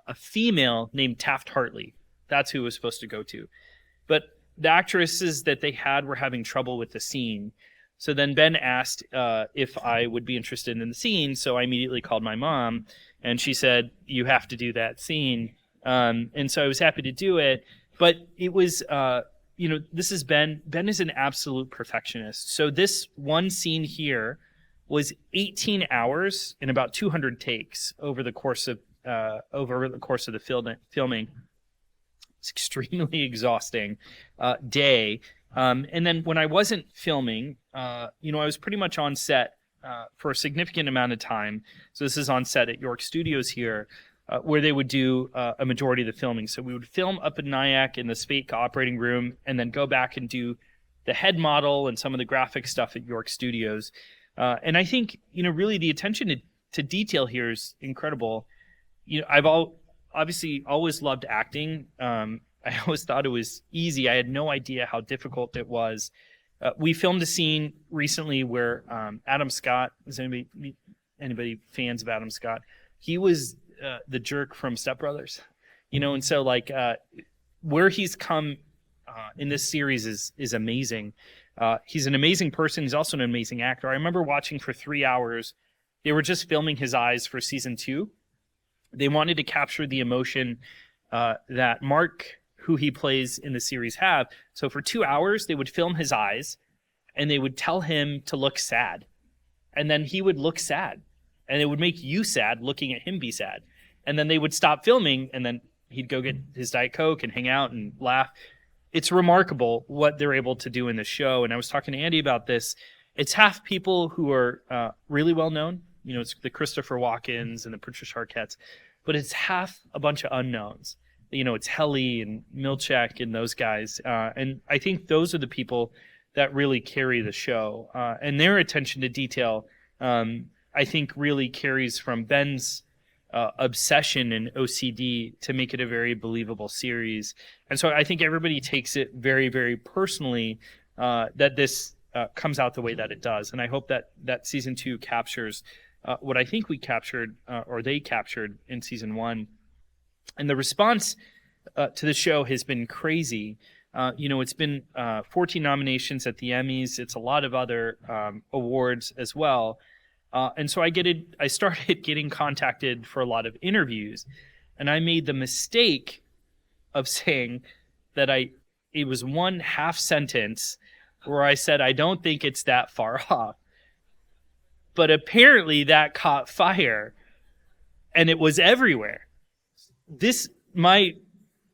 a female named Taft-Hartley. That's who it was supposed to go to. But the actresses that they had were having trouble with the scene. So then Ben asked if I would be interested in the scene. So I immediately called my mom, and she said, "You have to do that scene." And so I was happy to do it. But it was, this is Ben. Ben is an absolute perfectionist. So this one scene here was 18 hours and about 200 takes over the course of the filming. It's extremely exhausting day. And then when I wasn't filming, I was pretty much on set for a significant amount of time. So this is on set at York Studios here, where they would do a majority of the filming. So we would film up in Nyack in the Spate operating room, and then go back and do the head model and some of the graphic stuff at York Studios. And I think, really the attention to detail here is incredible. I've obviously always loved acting. I always thought it was easy. I had no idea how difficult it was. We filmed a scene recently where Adam Scott, is anybody fans of Adam Scott? He was the jerk from Step Brothers, and so where he's come in this series is amazing. He's an amazing person. He's also an amazing actor. I remember watching for 3 hours. They were just filming his eyes for season 2. They wanted to capture the emotion that Mark, who he plays in the series, have. So for 2 hours, they would film his eyes, and they would tell him to look sad. And then he would look sad. And it would make you sad looking at him be sad. And then they would stop filming, and then he'd go get his Diet Coke and hang out and laugh. It's remarkable what they're able to do in the show. And I was talking to Andy about this, it's half people who are really well known. You know, it's the Christopher Walkens and the Patricia Arquettes, but it's half a bunch of unknowns. You know, it's Helly and Milchek and those guys. And I think those are the people that really carry the show. And their attention to detail, I think, really carries from Ben's obsession and OCD to make it a very believable series. And so I think everybody takes it very, very personally that this comes out the way that it does. And I hope that season 2 captures what I think we captured or they captured in season 1. And the response to the show has been crazy. You know, it's been 14 nominations at the Emmys. It's a lot of other awards as well. And so I started getting contacted for a lot of interviews, and I made the mistake of saying that it was one half sentence where I said, I don't think it's that far off. But apparently that caught fire, and it was everywhere. My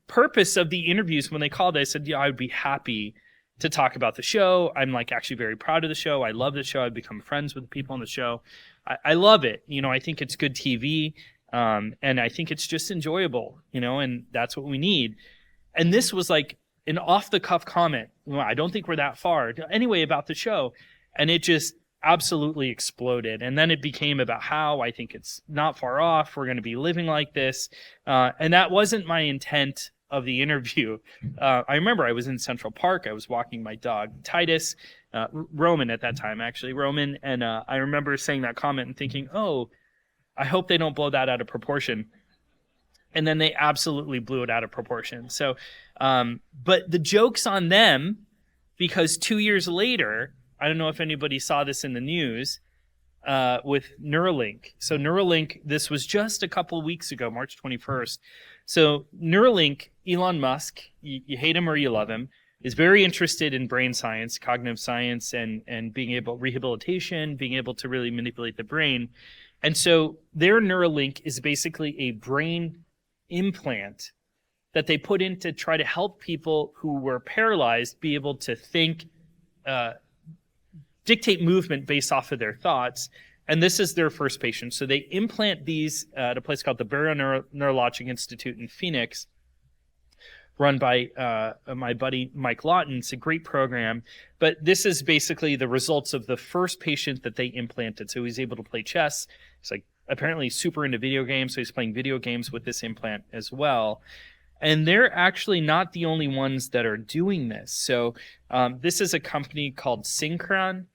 purpose of the interviews, when they called, I said, yeah, I would be happy to talk about the show. I'm like actually very proud of the show. I love the show. I've become friends with the people on the show. I love it. You know, I think it's good TV. And I think it's just enjoyable, you know, and that's what we need. And this was like an off the cuff comment. Well, I don't think we're that far anyway about the show. And it just absolutely exploded. And then it became about how I think it's not far off. We're going to be living like this. And that wasn't my intent of the interview. I remember I was in Central Park. I was walking my dog, Titus, Roman at that time, actually, Roman. And I remember saying that comment and thinking, oh, I hope they don't blow that out of proportion. And then they absolutely blew it out of proportion. So, but the joke's on them, because 2 years later, I don't know if anybody saw this in the news, with Neuralink. So Neuralink, this was just a couple of weeks ago, March 21st. So Neuralink, Elon Musk, you hate him or you love him, is very interested in brain science, cognitive science, and rehabilitation, being able to really manipulate the brain. And so their Neuralink is basically a brain implant that they put in to try to help people who were paralyzed be able to think, dictate movement based off of their thoughts. And this is their first patient. So they implant these at a place called the Barrow Neurologic Institute in Phoenix, run by my buddy Mike Lawton. It's a great program. But this is basically the results of the first patient that they implanted. So he's able to play chess. He's like apparently super into video games. So he's playing video games with this implant as well. And they're actually not the only ones that are doing this. So this is a company called Synchron.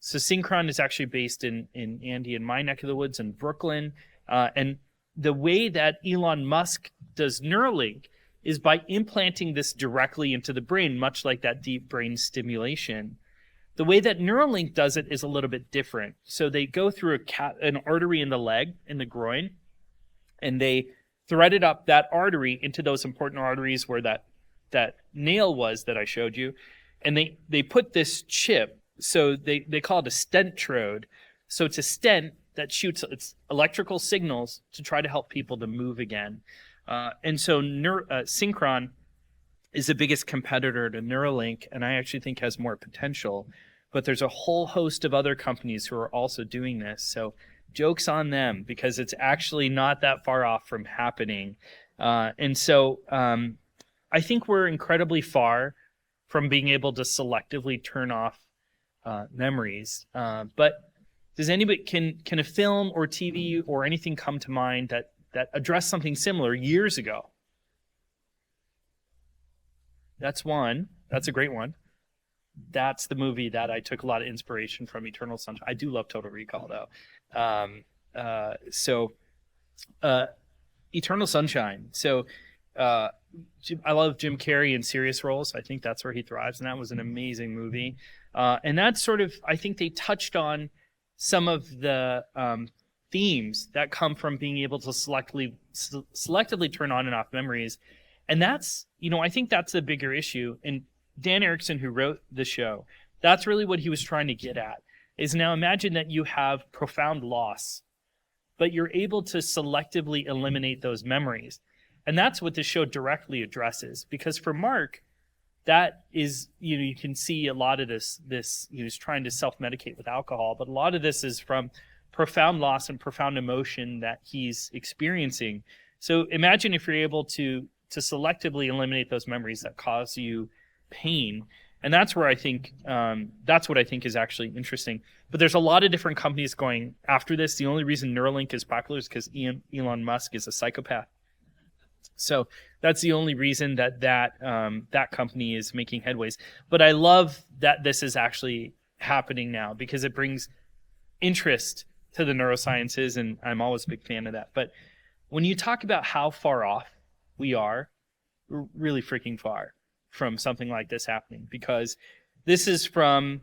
So Synchron is actually based in Andy and my neck of the woods in Brooklyn. And the way that Elon Musk does Neuralink is by implanting this directly into the brain, much like that deep brain stimulation. The way that Neuralink does it is a little bit different. So they go through an artery in the leg, in the groin, and they threaded up that artery into those important arteries where that nail was that I showed you. And they put this chip, so they call it a stentrode. So it's a stent that shoots its electrical signals to try to help people to move again. And so Synchron is the biggest competitor to Neuralink, and I actually think has more potential. But there's a whole host of other companies who are also doing this. So joke's on them, because it's actually not that far off from happening. And so I think we're incredibly far from being able to selectively turn off memories. But does anybody, can a film or TV or anything come to mind that addressed something similar years ago? That's one. That's a great one. That's the movie that I took a lot of inspiration from, Eternal Sunshine. I do love Total Recall, though. Eternal Sunshine. So I love Jim Carrey in serious roles. I think that's where he thrives, and that was an amazing movie. And that's sort of, I think they touched on some of the themes that come from being able to selectively turn on and off memories. And that's, I think that's the bigger issue. And Dan Erickson, who wrote the show, that's really what he was trying to get at, is now imagine that you have profound loss, but you're able to selectively eliminate those memories. And that's what the show directly addresses. Because for Mark, that is, you can see a lot of this, he's trying to self-medicate with alcohol, but a lot of this is from profound loss and profound emotion that he's experiencing. So imagine if you're able to selectively eliminate those memories that cause you pain. And that's where I think, that's what I think is actually interesting. But there's a lot of different companies going after this. The only reason Neuralink is popular is because Elon Musk is a psychopath. So that's the only reason that company is making headways. But I love that this is actually happening now because it brings interest to the neurosciences, and I'm always a big fan of that. But when you talk about how far off we are, we're really freaking far from something like this happening, because this is from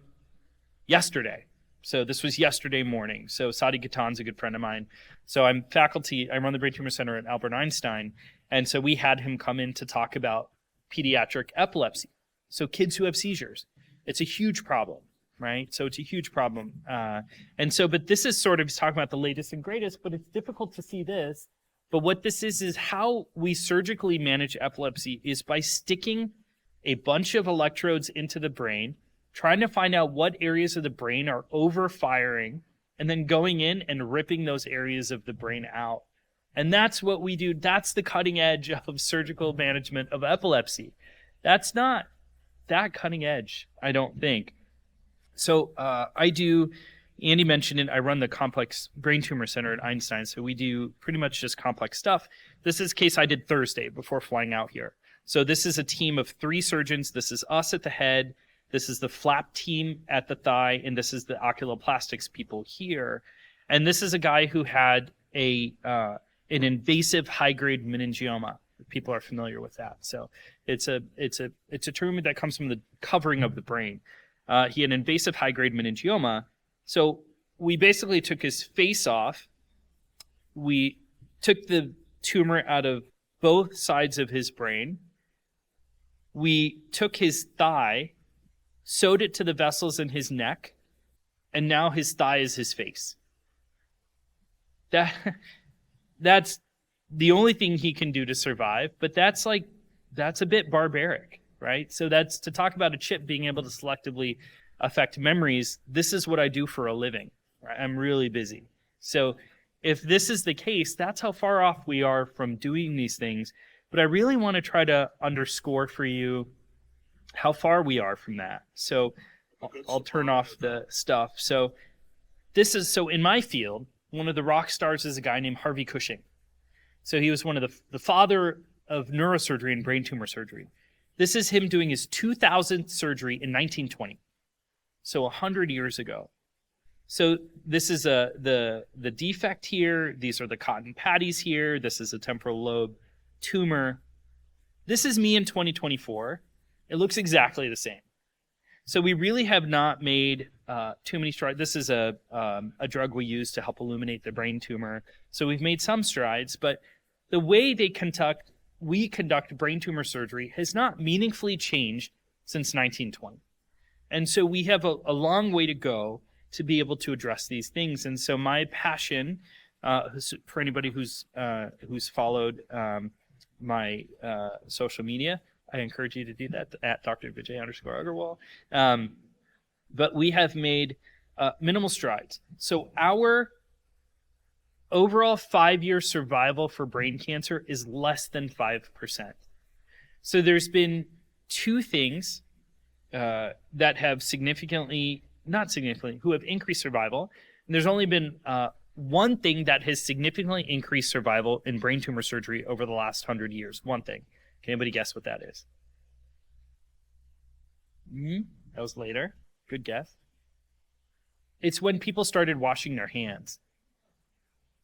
yesterday. So this was yesterday morning. So Sadi Gatan's a good friend of mine. So I'm faculty, I run the Brain Tumor Center at Albert Einstein. And so we had him come in to talk about pediatric epilepsy. So kids who have seizures. It's a huge problem, right? So it's a huge problem. But this is sort of, he's talking about the latest and greatest, but it's difficult to see this. But what this is how we surgically manage epilepsy is by sticking a bunch of electrodes into the brain, trying to find out what areas of the brain are overfiring, and then going in and ripping those areas of the brain out. And that's what we do. That's the cutting edge of surgical management of epilepsy. That's not that cutting edge, I don't think. So Andy mentioned it, I run the complex brain tumor center at Einstein, so we do pretty much just complex stuff. This is a case I did Thursday before flying out here. So this is a team of 3 surgeons. This is us at the head, this is the flap team at the thigh, and this is the oculoplastics people here. And this is a guy who had an invasive high-grade meningioma. People are familiar with that. So it's a tumor that comes from the covering of the brain. He had invasive high-grade meningioma. So we basically took his face off. We took the tumor out of both sides of his brain. We took his thigh, sewed it to the vessels in his neck, and now his thigh is his face. That's the only thing he can do to survive, but that's a bit barbaric, right? So that's to talk about a chip being able to selectively affect memories. This is what I do for a living, right? I'm really busy. So if this is the case, that's how far off we are from doing these things. But I really want to try to underscore for you how far we are from that. So I'll turn off the stuff. So in my field, one of the rock stars is a guy named Harvey Cushing. So he was one of the father of neurosurgery and brain tumor surgery. This is him doing his 2000th surgery in 1920. So 100 years ago. So this is the defect here. These are the cotton patties here. This is a temporal lobe tumor. This is me in 2024. It looks exactly the same. So we really have not made too many strides. This is a drug we use to help illuminate the brain tumor. So we've made some strides, but the way we conduct brain tumor surgery has not meaningfully changed since 1920. And so we have a long way to go to be able to address these things. And so my passion, for anybody who's followed my social media, I encourage you to do that at Dr. Vijay _Agarwal. But we have made minimal strides. So our overall 5-year survival for brain cancer is less than 5%. So there's been 2 things that have who have increased survival. And there's only been one thing that has significantly increased survival in brain tumor surgery over the last 100 years. One thing. Can anybody guess what that is? That was later. Good guess. It's when people started washing their hands.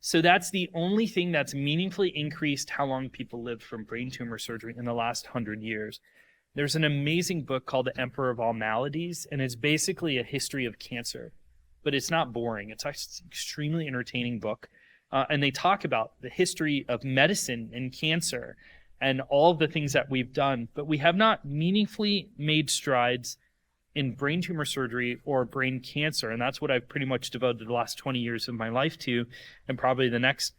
So that's the only thing that's meaningfully increased how long people lived from brain tumor surgery in the last 100 years. There's an amazing book called The Emperor of All Maladies, and it's basically a history of cancer. But it's not boring. It's actually an extremely entertaining book. And they talk about the history of medicine and cancer and all of the things that we've done. But we have not meaningfully made strides in brain tumor surgery or brain cancer. And that's what I've pretty much devoted the last 20 years of my life to. And probably the next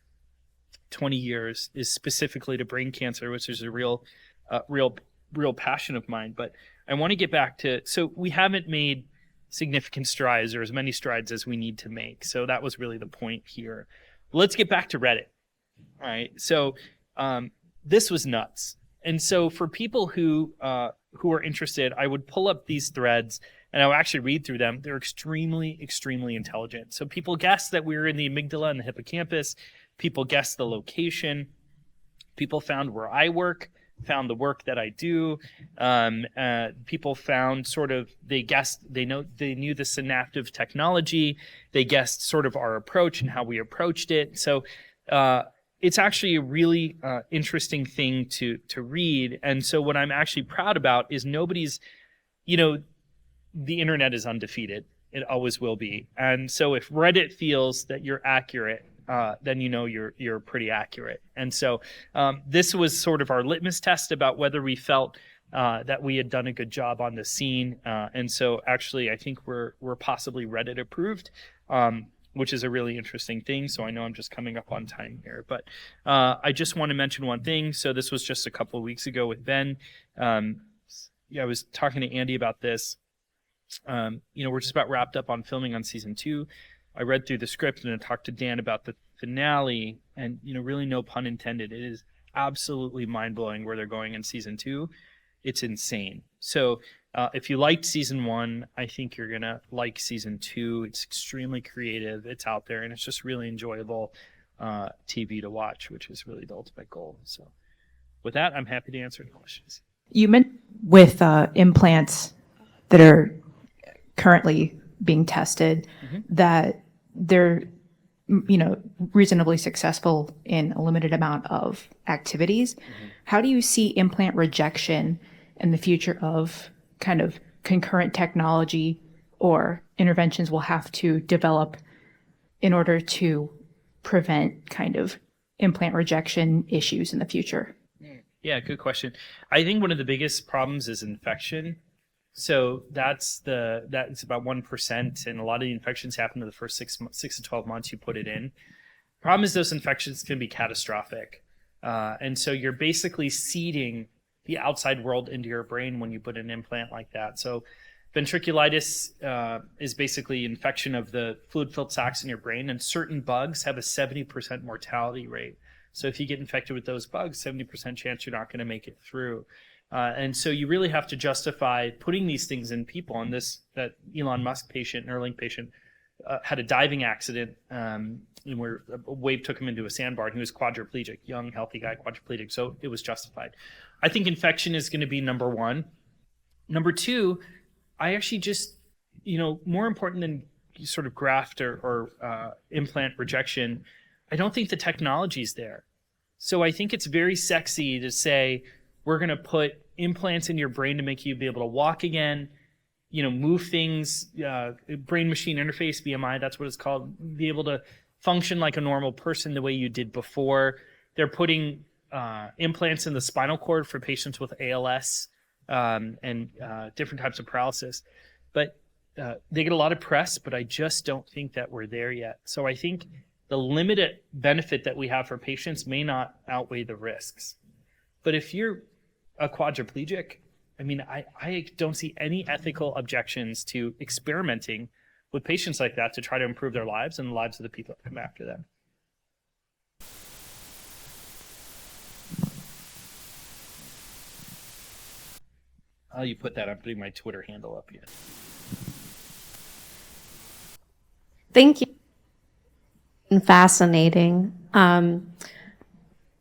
20 years is specifically to brain cancer, which is a real real passion of mine. But I want to get back to, so we haven't made significant strides or as many strides as we need to make. So that was really the point here. Let's get back to Reddit. All right. So this was nuts. And so for people who are interested, I would pull up these threads and I would actually read through them. They're extremely, extremely intelligent. So people guessed that we were in the amygdala and the hippocampus. People guessed the location. People found where I work, found the work that I do. People found they knew the synaptive technology. They guessed sort of our approach and how we approached it. So it's actually a really interesting thing to read. And so what I'm actually proud about is nobody's, the internet is undefeated. It always will be. And so if Reddit feels that you're accurate, then you're pretty accurate. And so this was sort of our litmus test about whether we felt that we had done a good job on the scene. And so actually, I think we're possibly Reddit approved, which is a really interesting thing. So I know I'm just coming up on time here, but I just want to mention one thing. So this was just a couple of weeks ago with Ben. I was talking to Andy about this. We're just about wrapped up on filming on season 2. I read through the script and I talked to Dan about the finale, and really no pun intended. It is absolutely mind-blowing where they're going in season 2. It's insane. So if you liked season 1, I think you're gonna like season 2. It's extremely creative. It's out there, and it's just really enjoyable TV to watch, which is really the ultimate goal. So with that, I'm happy to answer any questions. You meant with implants that are currently being tested, that they're reasonably successful in a limited amount of activities. How do you see implant rejection in the future of kind of concurrent technology or interventions we'll have to develop in order to prevent kind of implant rejection issues in the future? Yeah, good question. I think one of the biggest problems is infection. So that's about 1%, and a lot of the infections happen in the first 6 to 12 months you put it in. Problem is those infections can be catastrophic, and so you're basically seeding the outside world into your brain when you put an implant like that. So ventriculitis is basically infection of the fluid-filled sacs in your brain, and certain bugs have a 70% mortality rate. So if you get infected with those bugs, 70% chance you're not going to make it through. And so you really have to justify putting these things in people. And that Elon Musk patient, Neuralink patient, had a diving accident where a wave took him into a sandbar, and he was quadriplegic, young, healthy guy, quadriplegic. So it was justified. I think infection is going to be number one. Number two, I actually just, more important than sort of graft or implant rejection, I don't think the technology is there. So I think it's very sexy to say, we're going to put implants in your brain to make you be able to walk again, move things, brain-machine interface, BMI, that's what it's called, be able to function like a normal person the way you did before. They're putting implants in the spinal cord for patients with ALS and different types of paralysis. But they get a lot of press, but I just don't think that we're there yet. So I think the limited benefit that we have for patients may not outweigh the risks. But if you're a quadriplegic, I don't see any ethical objections to experimenting with patients like that to try to improve their lives and the lives of the people that come after them. Oh, you put that. I'm putting my Twitter handle up here. Thank you. Fascinating.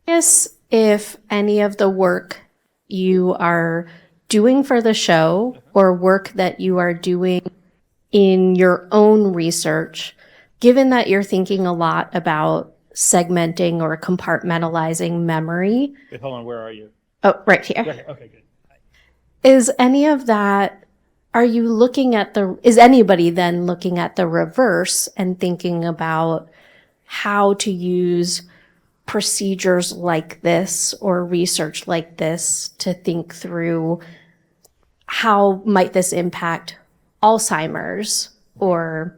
Yes, if any of the work you are doing for the show or work that you are doing in your own research, given that you're thinking a lot about segmenting or compartmentalizing memory. Wait, hold on. Where are you? Oh, right here. Okay, good. Is any of that, is anybody then looking at the reverse and thinking about how to use procedures like this or research like this to think through how might this impact Alzheimer's or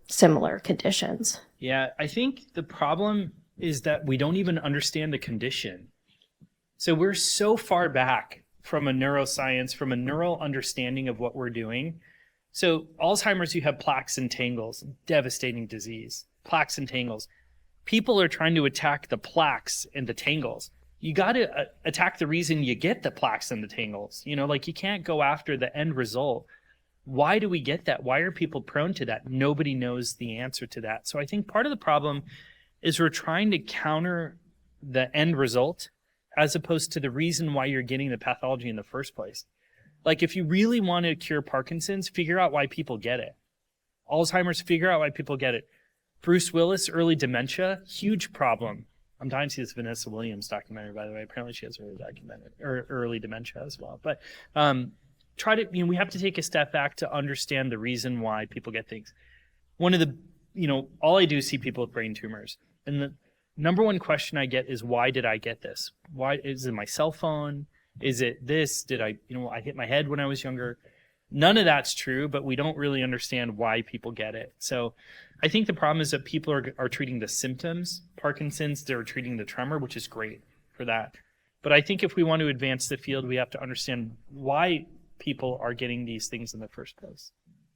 similar conditions? Yeah, I think the problem is that we don't even understand the condition. So we're so far back from a neuroscience, from a neural understanding of what we're doing. So Alzheimer's, you have plaques and tangles, devastating disease, plaques and tangles. People are trying to attack the plaques and the tangles. You got to attack the reason you get the plaques and the tangles. You know, like you can't go after the end result. Why do we get that? Why are people prone to that? Nobody knows the answer to that. So I think part of the problem is we're trying to counter the end result as opposed to the reason why you're getting the pathology in the first place. Like if you really want to cure Parkinson's, figure out why people get it. Alzheimer's, figure out why people get it. Bruce Willis, early dementia, huge problem. I'm dying to see this Vanessa Williams documentary, by the way. Apparently she has early dementia as well. But we have to take a step back to understand the reason why people get things. One of the, all I do is see people with brain tumors. And the number one question I get is, why did I get this? Why is it my cell phone? Is it this? Did I hit my head when I was younger? None of that's true, but we don't really understand why people get it. So I think the problem is that people are treating the symptoms. Parkinson's, they're treating the tremor, which is great for that. But I think if we want to advance the field, we have to understand why people are getting these things in the first place.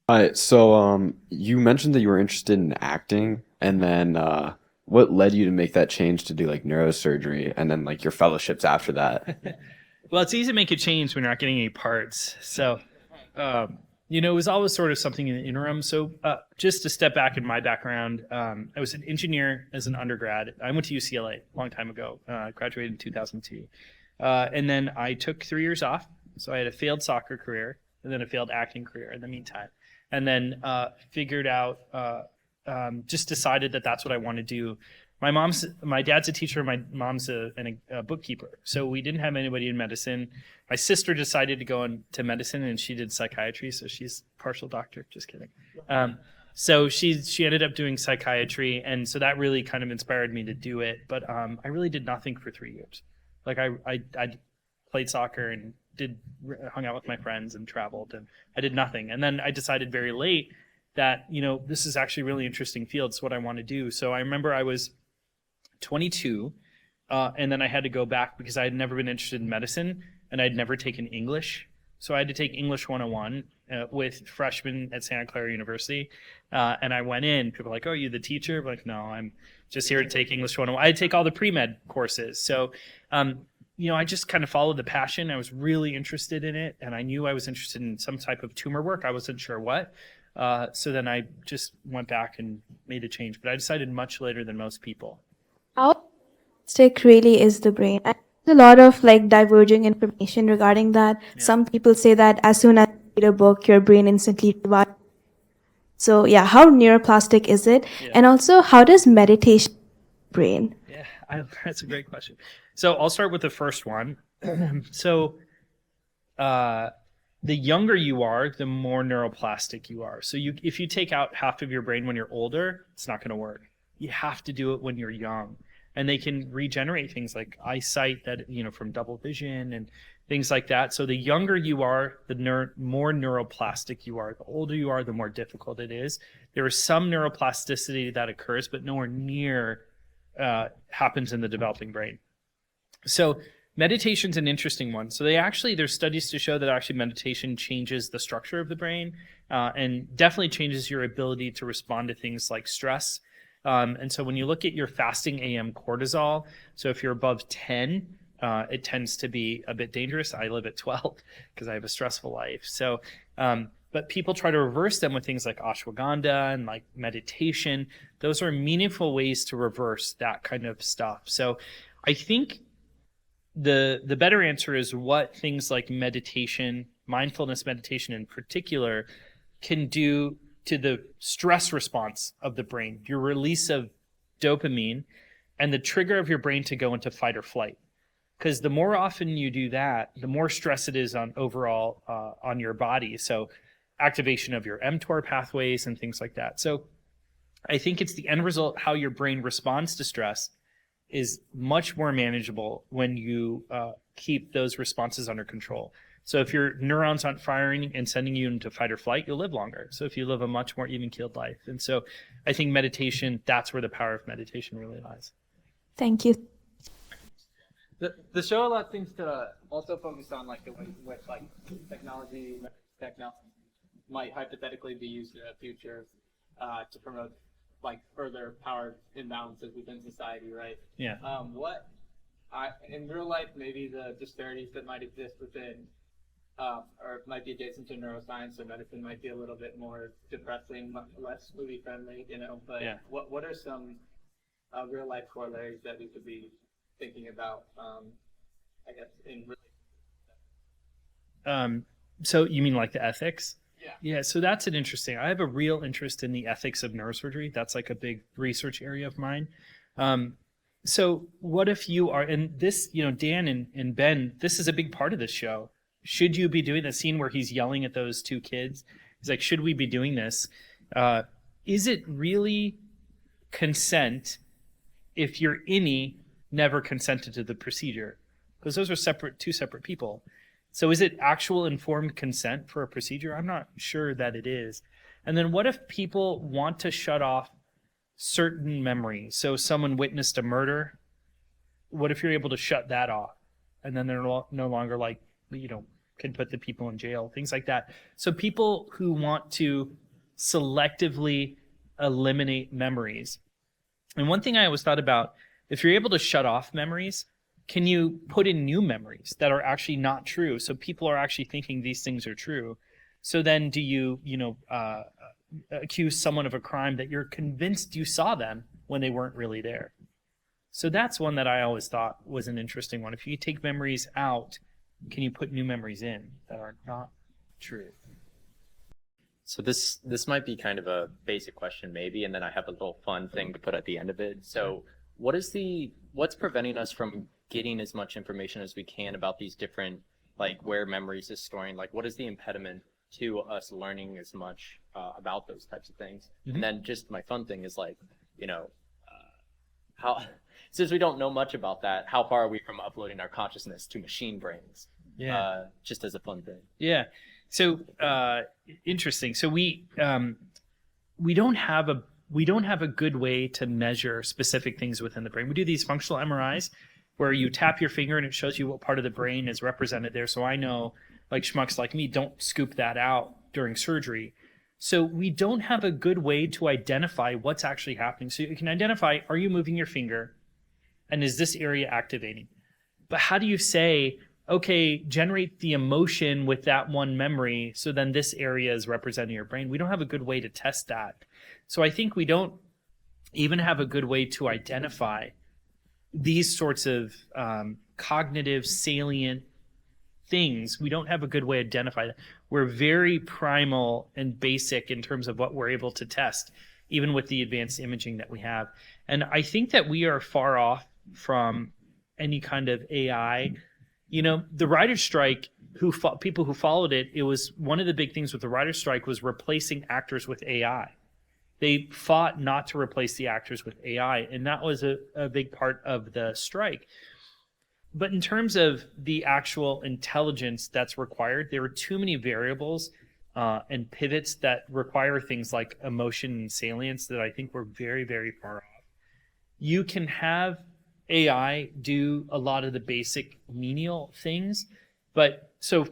All right, so you mentioned that you were interested in acting, and then what led you to make that change to do like neurosurgery and then like your fellowships after that? Well, it's easy to make a change when you're not getting any parts. So, it was always sort of something in the interim. So just to step back in my background, I was an engineer as an undergrad. I went to UCLA a long time ago, graduated in 2002. And then I took 3 years off. So I had a failed soccer career and then a failed acting career in the meantime. And then figured out, just decided that that's what I want to do. My dad's a teacher, my mom's a bookkeeper. So we didn't have anybody in medicine. My sister decided to go into medicine and she did psychiatry. So she's partial doctor, just kidding. So she ended up doing psychiatry. And so that really kind of inspired me to do it. But I really did nothing for 3 years. Like I played soccer and hung out with my friends and traveled, and I did nothing. And then I decided very late that, this is actually a really interesting field. It's what I want to do. So I remember I was 22, and then I had to go back because I had never been interested in medicine and I'd never taken English. So I had to take English 101 with freshmen at Santa Clara University. And I went in, people were like, "Oh, you the teacher?" I'm like, "No, I'm just here to take English 101. I had to take all the pre-med courses. So, I just kind of followed the passion. I was really interested in it, and I knew I was interested in some type of tumor work. I wasn't sure what. So then I just went back and made a change. But I decided much later than most people. How stick really is the brain? And there's a lot of like diverging information regarding that. Yeah. Some people say that as soon as you read a book, your brain instantly revives. So yeah, how neuroplastic is it? Yeah. And also, how does meditation brain? Yeah, that's a great question. So I'll start with the first one. So the younger you are, the more neuroplastic you are. So if you take out half of your brain when you're older, it's not going to work. You have to do it when you're young. And they can regenerate things like eyesight that, from double vision and things like that. So the younger you are, the more neuroplastic you are. The older you are, the more difficult it is. There is some neuroplasticity that occurs, but nowhere near happens in the developing brain. So meditation's an interesting one. So there's studies to show that actually meditation changes the structure of the brain and definitely changes your ability to respond to things like stress. And so when you look at your fasting AM cortisol, so if you're above 10, it tends to be a bit dangerous. I live at 12 because I have a stressful life. So, but people try to reverse them with things like ashwagandha and like meditation. Those are meaningful ways to reverse that kind of stuff. So I think the better answer is what things like meditation, mindfulness meditation in particular, can do to the stress response of the brain, your release of dopamine and the trigger of your brain to go into fight or flight. Because the more often you do that, the more stress it is on overall on your body. So activation of your mTOR pathways and things like that. So I think it's the end result, how your brain responds to stress is much more manageable when you keep those responses under control. So if your neurons aren't firing and sending you into fight or flight, you'll live longer. So if you live a much more even-keeled life. And so I think meditation, that's where the power of meditation really lies. Thank you. The show a lot seems to also focus on like the way in which like technology might hypothetically be used in the future to promote like further power imbalances within society, right? Yeah. In real life, maybe the disparities that might exist within or might be adjacent to neuroscience or medicine might be a little bit more depressing, less movie friendly, you know. But Yeah. what are some real life corollaries that we could be thinking about? I guess in really. So you mean like the ethics? Yeah. Yeah, so that's an interesting. I have a real interest in the ethics of neurosurgery. That's like a big research area of mine. So what if you are, and this, you know, Dan and Ben, this is a big part of this show. Should you be doing the scene where he's yelling at those two kids? He's like, should we be doing this? Is it really consent if your innie never consented to the procedure? Because those are two separate people. So is it actual informed consent for a procedure? I'm not sure that it is. And then what if people want to shut off certain memories? So someone witnessed a murder. What if you're able to shut that off? And then they're no longer like, you know, can put the people in jail, things like that. So people who want to selectively eliminate memories. And one thing I always thought about, if you're able to shut off memories, can you put in new memories that are actually not true? So people are actually thinking these things are true. So then do you accuse someone of a crime that you're convinced you saw them when they weren't really there? So that's one that I always thought was an interesting one. If you take memories out, can you put new memories in that are not true? So this might be kind of a basic question maybe, and then I have a little fun thing to put at the end of it. So what's preventing us from getting as much information as we can about these different, like where memories is storing? Like what is the impediment to us learning as much about those types of things? Mm-hmm. And then just my fun thing is like, you know, how, since we don't know much about that, how far are we from uploading our consciousness to machine brains? Yeah. Just as a fun thing. Yeah. So interesting. So we don't have a good way to measure specific things within the brain. We do these functional MRIs where you tap your finger and it shows you what part of the brain is represented there. So I know, like schmucks like me, don't scoop that out during surgery. So we don't have a good way to identify what's actually happening. So you can identify, are you moving your finger? And is this area activating? But how do you say, okay, generate the emotion with that one memory, so then this area is representing your brain? We don't have a good way to test that. So I think we don't even have a good way to identify these sorts of cognitive salient things. We don't have a good way to identify that. We're very primal and basic in terms of what we're able to test, even with the advanced imaging that we have. And I think that we are far off from any kind of AI. You know, the writer's strike, people who followed it, it was one of the big things with the writer's strike was replacing actors with AI. They fought not to replace the actors with AI, and that was a big part of the strike. But in terms of the actual intelligence that's required, there are too many variables and pivots that require things like emotion and salience that I think we're very, very far off. You can have AI do a lot of the basic menial things, but so,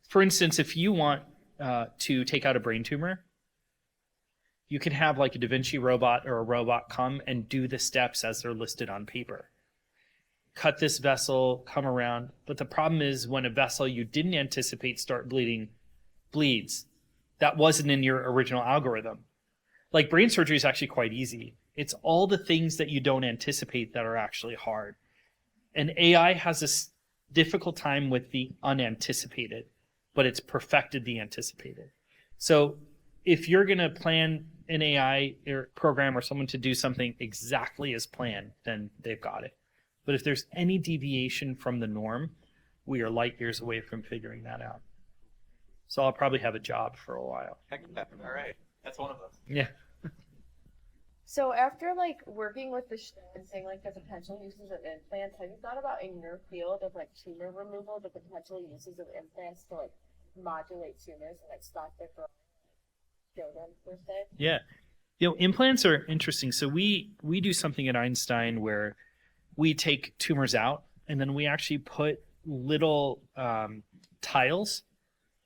for instance, if you want to take out a brain tumor, you can have like a Da Vinci robot or a robot come and do the steps as they're listed on paper. Cut this vessel, come around. But the problem is when a vessel you didn't anticipate start bleeding bleeds. That wasn't in your original algorithm. Like brain surgery is actually quite easy. It's all the things that you don't anticipate that are actually hard. And AI has this difficult time with the unanticipated, but it's perfected the anticipated. So if you're going to plan an AI program or someone to do something exactly as planned, then they've got it. But if there's any deviation from the norm, we are light years away from figuring that out. So I'll probably have a job for a while. Heck, all right, that's one of us. Yeah. So after like working with the show and seeing like the potential uses of implants, have you thought about in your field of like tumor removal, the potential uses of implants to like modulate tumors and like stop their growth, kill them per se? Yeah. You know, implants are interesting. So we do something at Einstein where we take tumors out and then we actually put little tiles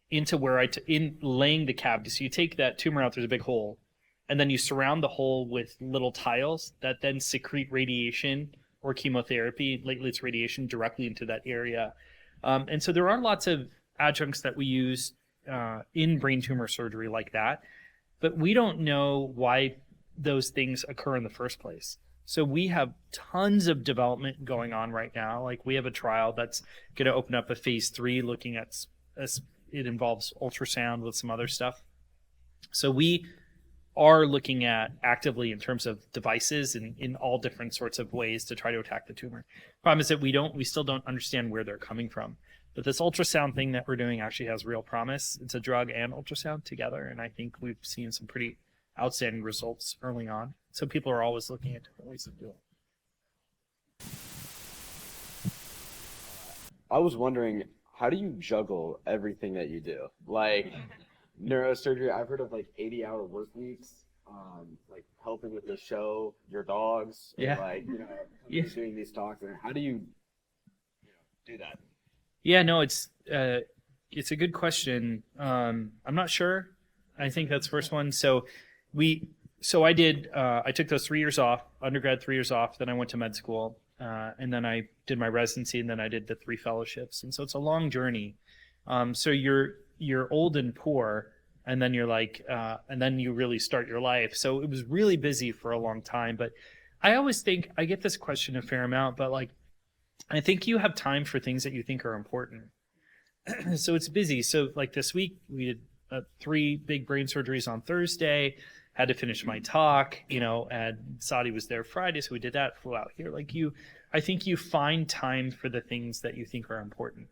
into where in laying the cavity. So you take that tumor out, there's a big hole, and then you surround the hole with little tiles that then secrete radiation or chemotherapy, platelets radiation directly into that area. And so there are lots of adjuncts that we use in brain tumor surgery like that, but we don't know why those things occur in the first place. So we have tons of development going on right now. Like we have a trial that's going to open up a phase 3 looking at, it involves ultrasound with some other stuff. So we are looking at actively in terms of devices and in all different sorts of ways to try to attack the tumor. Problem is that we still don't understand where they're coming from. But this ultrasound thing that we're doing actually has real promise. It's a drug and ultrasound together, and I think we've seen some pretty outstanding results early on. So people are always looking at different ways of doing it. I was wondering, how do you juggle everything that you do? Like neurosurgery, I've heard of like 80-hour work weeks, like helping with the show, your dogs, or like, doing these talks. And how do you do that? Yeah, no, it's a good question. I'm not sure. I think that's the first one. So I took those 3 years off, undergrad 3 years off, then I went to med school, and then I did my residency, and then I did the 3 fellowships. And so it's a long journey. So you're old and poor, and then you're like, and then you really start your life. So it was really busy for a long time. But I always think, I get this question a fair amount, but like, I think you have time for things that you think are important. So it's busy. So like this week, we did 3 big brain surgeries on Thursday, had to finish my talk, and Saudi was there Friday, so we did that, flew out here. Like I think you find time for the things that you think are important.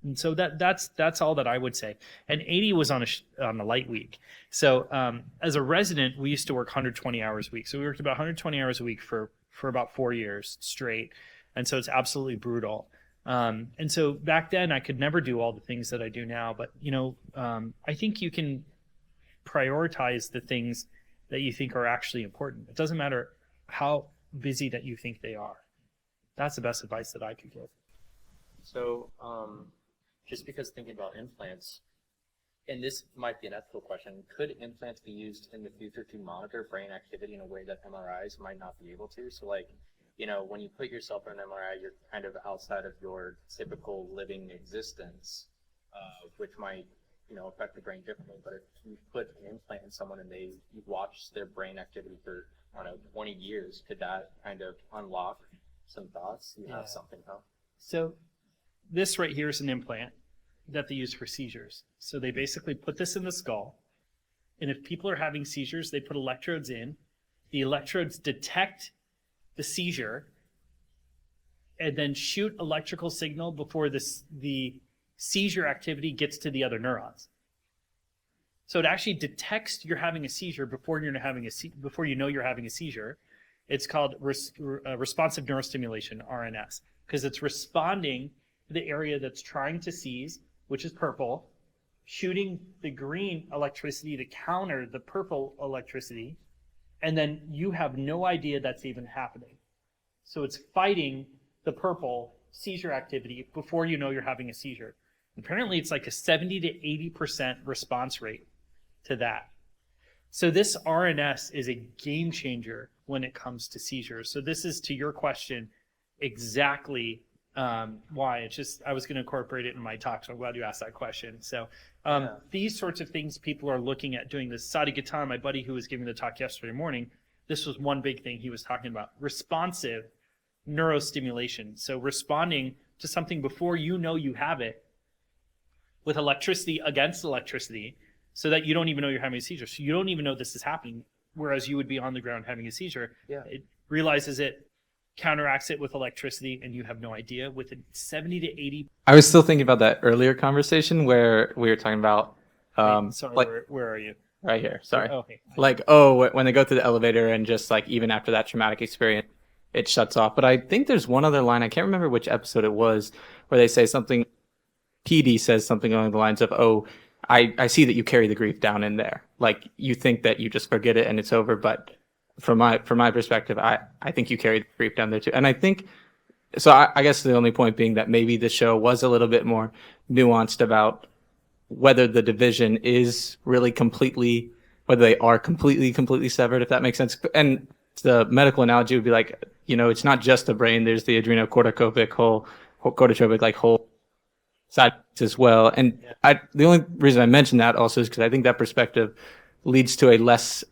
And so that's all that I would say. And 80 was on a light week. So as a resident, we used to work 120 hours a week. So we worked about 120 hours a week for about 4 years straight. And so it's absolutely brutal. And so back then I could never do all the things that I do now, but I think you can prioritize the things that you think are actually important. It doesn't matter how busy that you think they are. That's the best advice that I could give. So just because thinking about implants, and this might be an ethical question, could implants be used in the future to monitor brain activity in a way that MRIs might not be able to? So like, when you put yourself in an MRI, you're kind of outside of your typical living existence, which might, affect the brain differently. But if you put an implant in someone and you watch their brain activity for, 20 years, could that kind of unlock some thoughts? You have something, huh? So this right here is an implant that they use for seizures. So they basically put this in the skull, and if people are having seizures, they put electrodes in. The electrodes detect the seizure and then shoot electrical signal before the seizure activity gets to the other neurons. So it actually detects you're having a seizure before you know you're having a seizure. It's called responsive neurostimulation, RNS, because it's responding to the area that's trying to seize, which is purple, shooting the green electricity to counter the purple electricity, and then you have no idea that's even happening. So it's fighting the purple seizure activity before you know you're having a seizure. Apparently it's like a 70 to 80% response rate to that. So this RNS is a game changer when it comes to seizures. So this is, to your question, exactly why. It's just, I was going to incorporate it in my talk, so I'm glad you asked that question. So these sorts of things people are looking at doing. This Sadi Gatan, my buddy who was giving the talk yesterday morning, this was one big thing he was talking about, responsive neurostimulation. So responding to something before you know you have it with electricity against electricity, so that you don't even know you're having a seizure. So you don't even know this is happening, whereas you would be on the ground having a seizure. Yeah. It realizes it, counteracts it with electricity, and you have no idea. With 70 to 80. I was still thinking about that earlier conversation where we were talking about Sorry, like where are you? right here. Sorry. Okay. Like, when they go through the elevator and just like even after that traumatic experience, it shuts off. But I think there's one other line, I can't remember which episode it was, where they say something, PD says something along the lines of, I see that you carry the grief down in there. Like, you think that you just forget it and it's over, but from my perspective, I think you carry the grief down there too. And I think So I guess the only point being that maybe the show was a little bit more nuanced about whether the division is really completely, whether they are completely severed, if that makes sense. And the medical analogy would be like, it's not just the brain. There's the adrenocorticopic whole side as well. And the only reason I mention that also is because I think that perspective leads to a less,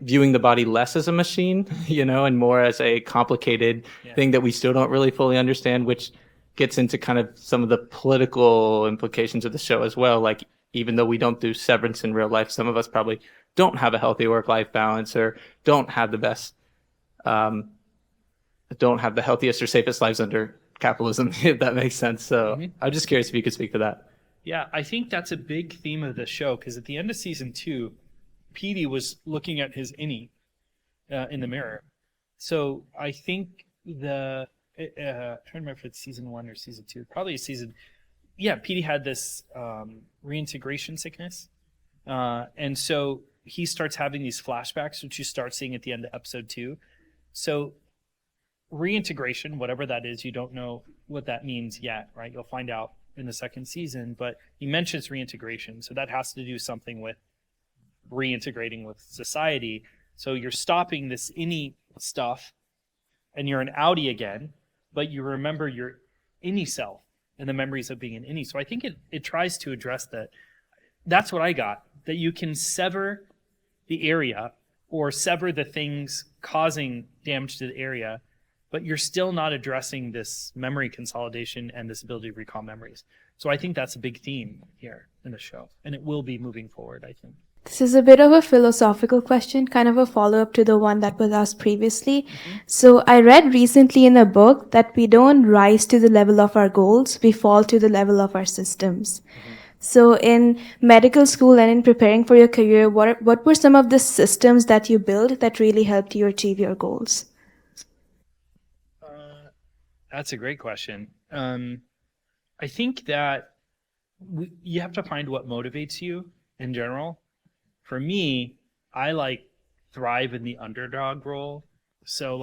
viewing the body less as a machine, and more as a complicated thing that we still don't really fully understand, which gets into kind of some of the political implications of the show as well. Like, even though we don't do Severance in real life, some of us probably don't have a healthy work-life balance or don't have the best, don't have the healthiest or safest lives under capitalism, if that makes sense. So I'm just curious if you could speak to that. Yeah, I think that's a big theme of the show, because at the end of season 2, Petey was looking at his innie in the mirror. So I think trying to remember if it's season 1 or season 2, probably season. Yeah, Petey had this reintegration sickness, and so he starts having these flashbacks, which you start seeing at the end of episode 2. So reintegration, whatever that is, you don't know what that means yet, right? You'll find out in the second season, but he mentions reintegration, so that has to do something with reintegrating with society. So you're stopping this innie stuff and you're an outie again, but you remember your innie self and the memories of being an innie. So I think it tries to address that. That's what I got, that you can sever the area or sever the things causing damage to the area, but you're still not addressing this memory consolidation and this ability to recall memories. So I think that's a big theme here in the show, and it will be moving forward, I think. This is a bit of a philosophical question, kind of a follow-up to the one that was asked previously. So I read recently in a book that we don't rise to the level of our goals, we fall to the level of our systems. So in medical school and in preparing for your career, what were some of the systems that you built that really helped you achieve your goals? That's a great question. I think that you have to find what motivates you in general. For me, I thrive in the underdog role. So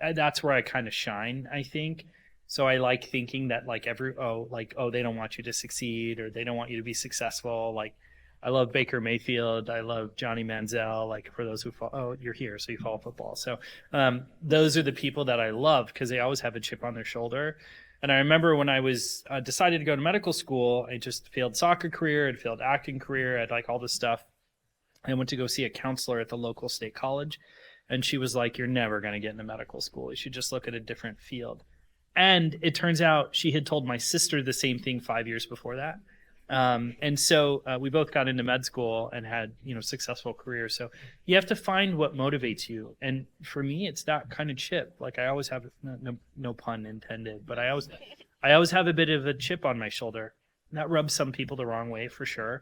that's where I kind of shine, I think. So I like thinking that they don't want you to succeed, or they don't want you to be successful. Like, I love Baker Mayfield. I love Johnny Manziel. Like, for those who follow, you're here, so you follow football. So those are the people that I love, because they always have a chip on their shoulder. And I remember when I was decided to go to medical school, I just failed soccer career, I'd failed acting career, I'd all this stuff. I went to go see a counselor at the local state college, and she was like, "You're never going to get into medical school. You should just look at a different field." And it turns out she had told my sister the same thing 5 years before that. And so we both got into med school and had, successful careers. So you have to find what motivates you. And for me, it's that kind of chip. Like, I always have, no pun intended, but I always have a bit of a chip on my shoulder. And that rubs some people the wrong way, for sure.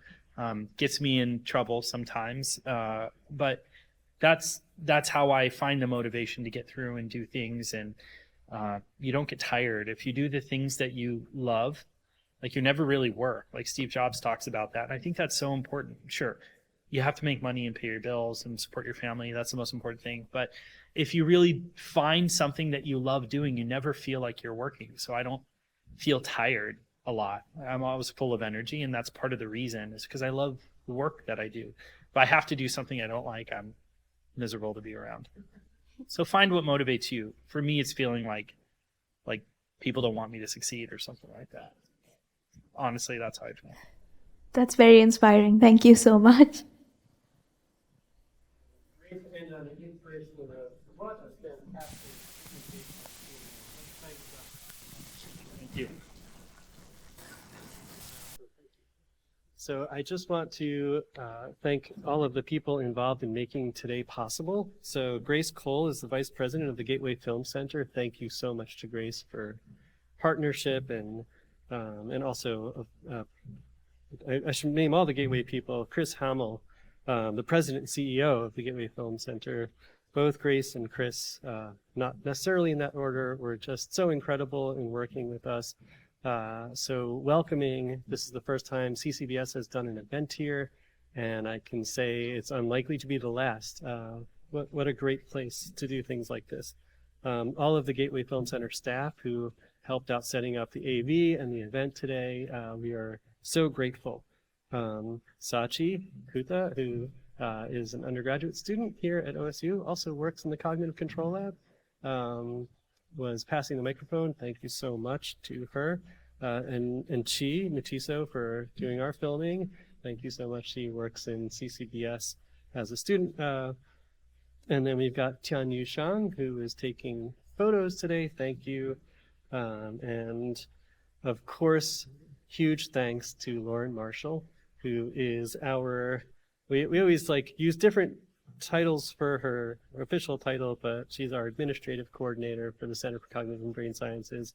Gets me in trouble sometimes. But that's how I find the motivation to get through and do things. And you don't get tired. If you do the things that you love, you never really work. Like Steve Jobs talks about that. And I think that's so important. Sure, you have to make money and pay your bills and support your family. That's the most important thing. But if you really find something that you love doing, you never feel like you're working. So I don't feel tired a lot. I'm always full of energy. And that's part of the reason, is because I love the work that I do. If I have to do something I don't like, I'm miserable to be around. So find what motivates you. For me, it's feeling like people don't want me to succeed or something like that. Honestly, that's how I feel. That's very inspiring. Thank you so much. Thank you. So I just want to thank all of the people involved in making today possible. So Grace Cole is the Vice President of the Gateway Film Center. Thank you so much to Grace for partnership, and also I should name all the Gateway people. Chris Hamill, the President and CEO of the Gateway Film Center. Both Grace and Chris, not necessarily in that order, were just so incredible in working with us. So welcoming, this is the first time CCBS has done an event here, and I can say it's unlikely to be the last. What a great place to do things like this. all of the Gateway Film Center staff who helped out setting up the AV and the event today. We are so grateful. Sachi Kuta, who is an undergraduate student here at OSU, also works in the Cognitive Control Lab, was passing the microphone. Thank you so much to her. And Chi Mutiso for doing our filming. Thank you so much. She works in CCBS as a student. And then we've got Tian Yu Shang, who is taking photos today. Thank you. And of course, huge thanks to Lauren Marshall, who is our, we always like use different titles for her official title, but she's our administrative coordinator for the Center for Cognitive and Brain Sciences.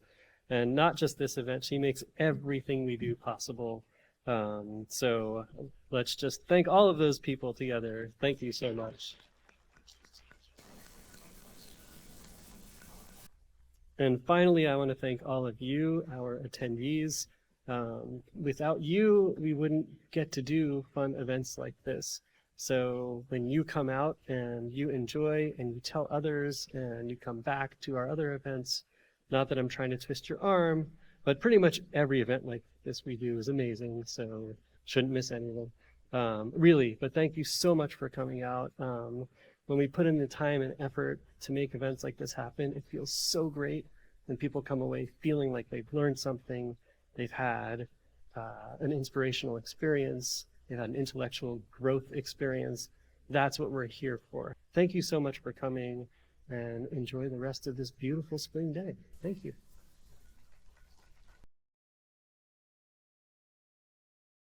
And not just this event, she makes everything we do possible. So let's just thank all of those people together. Thank you so much. And finally, I want to thank all of you, our attendees. Without you, we wouldn't get to do fun events like this. So when you come out and you enjoy and you tell others and you come back to our other events, not that I'm trying to twist your arm, but pretty much every event like this we do is amazing, so shouldn't miss any of them. Really, but thank you so much for coming out. When we put in the time and effort to make events like this happen, it feels so great when people come away feeling like they've learned something, they've had an inspirational experience, they've had an intellectual growth experience. That's what we're here for. Thank you so much for coming, and enjoy the rest of this beautiful spring day. Thank you.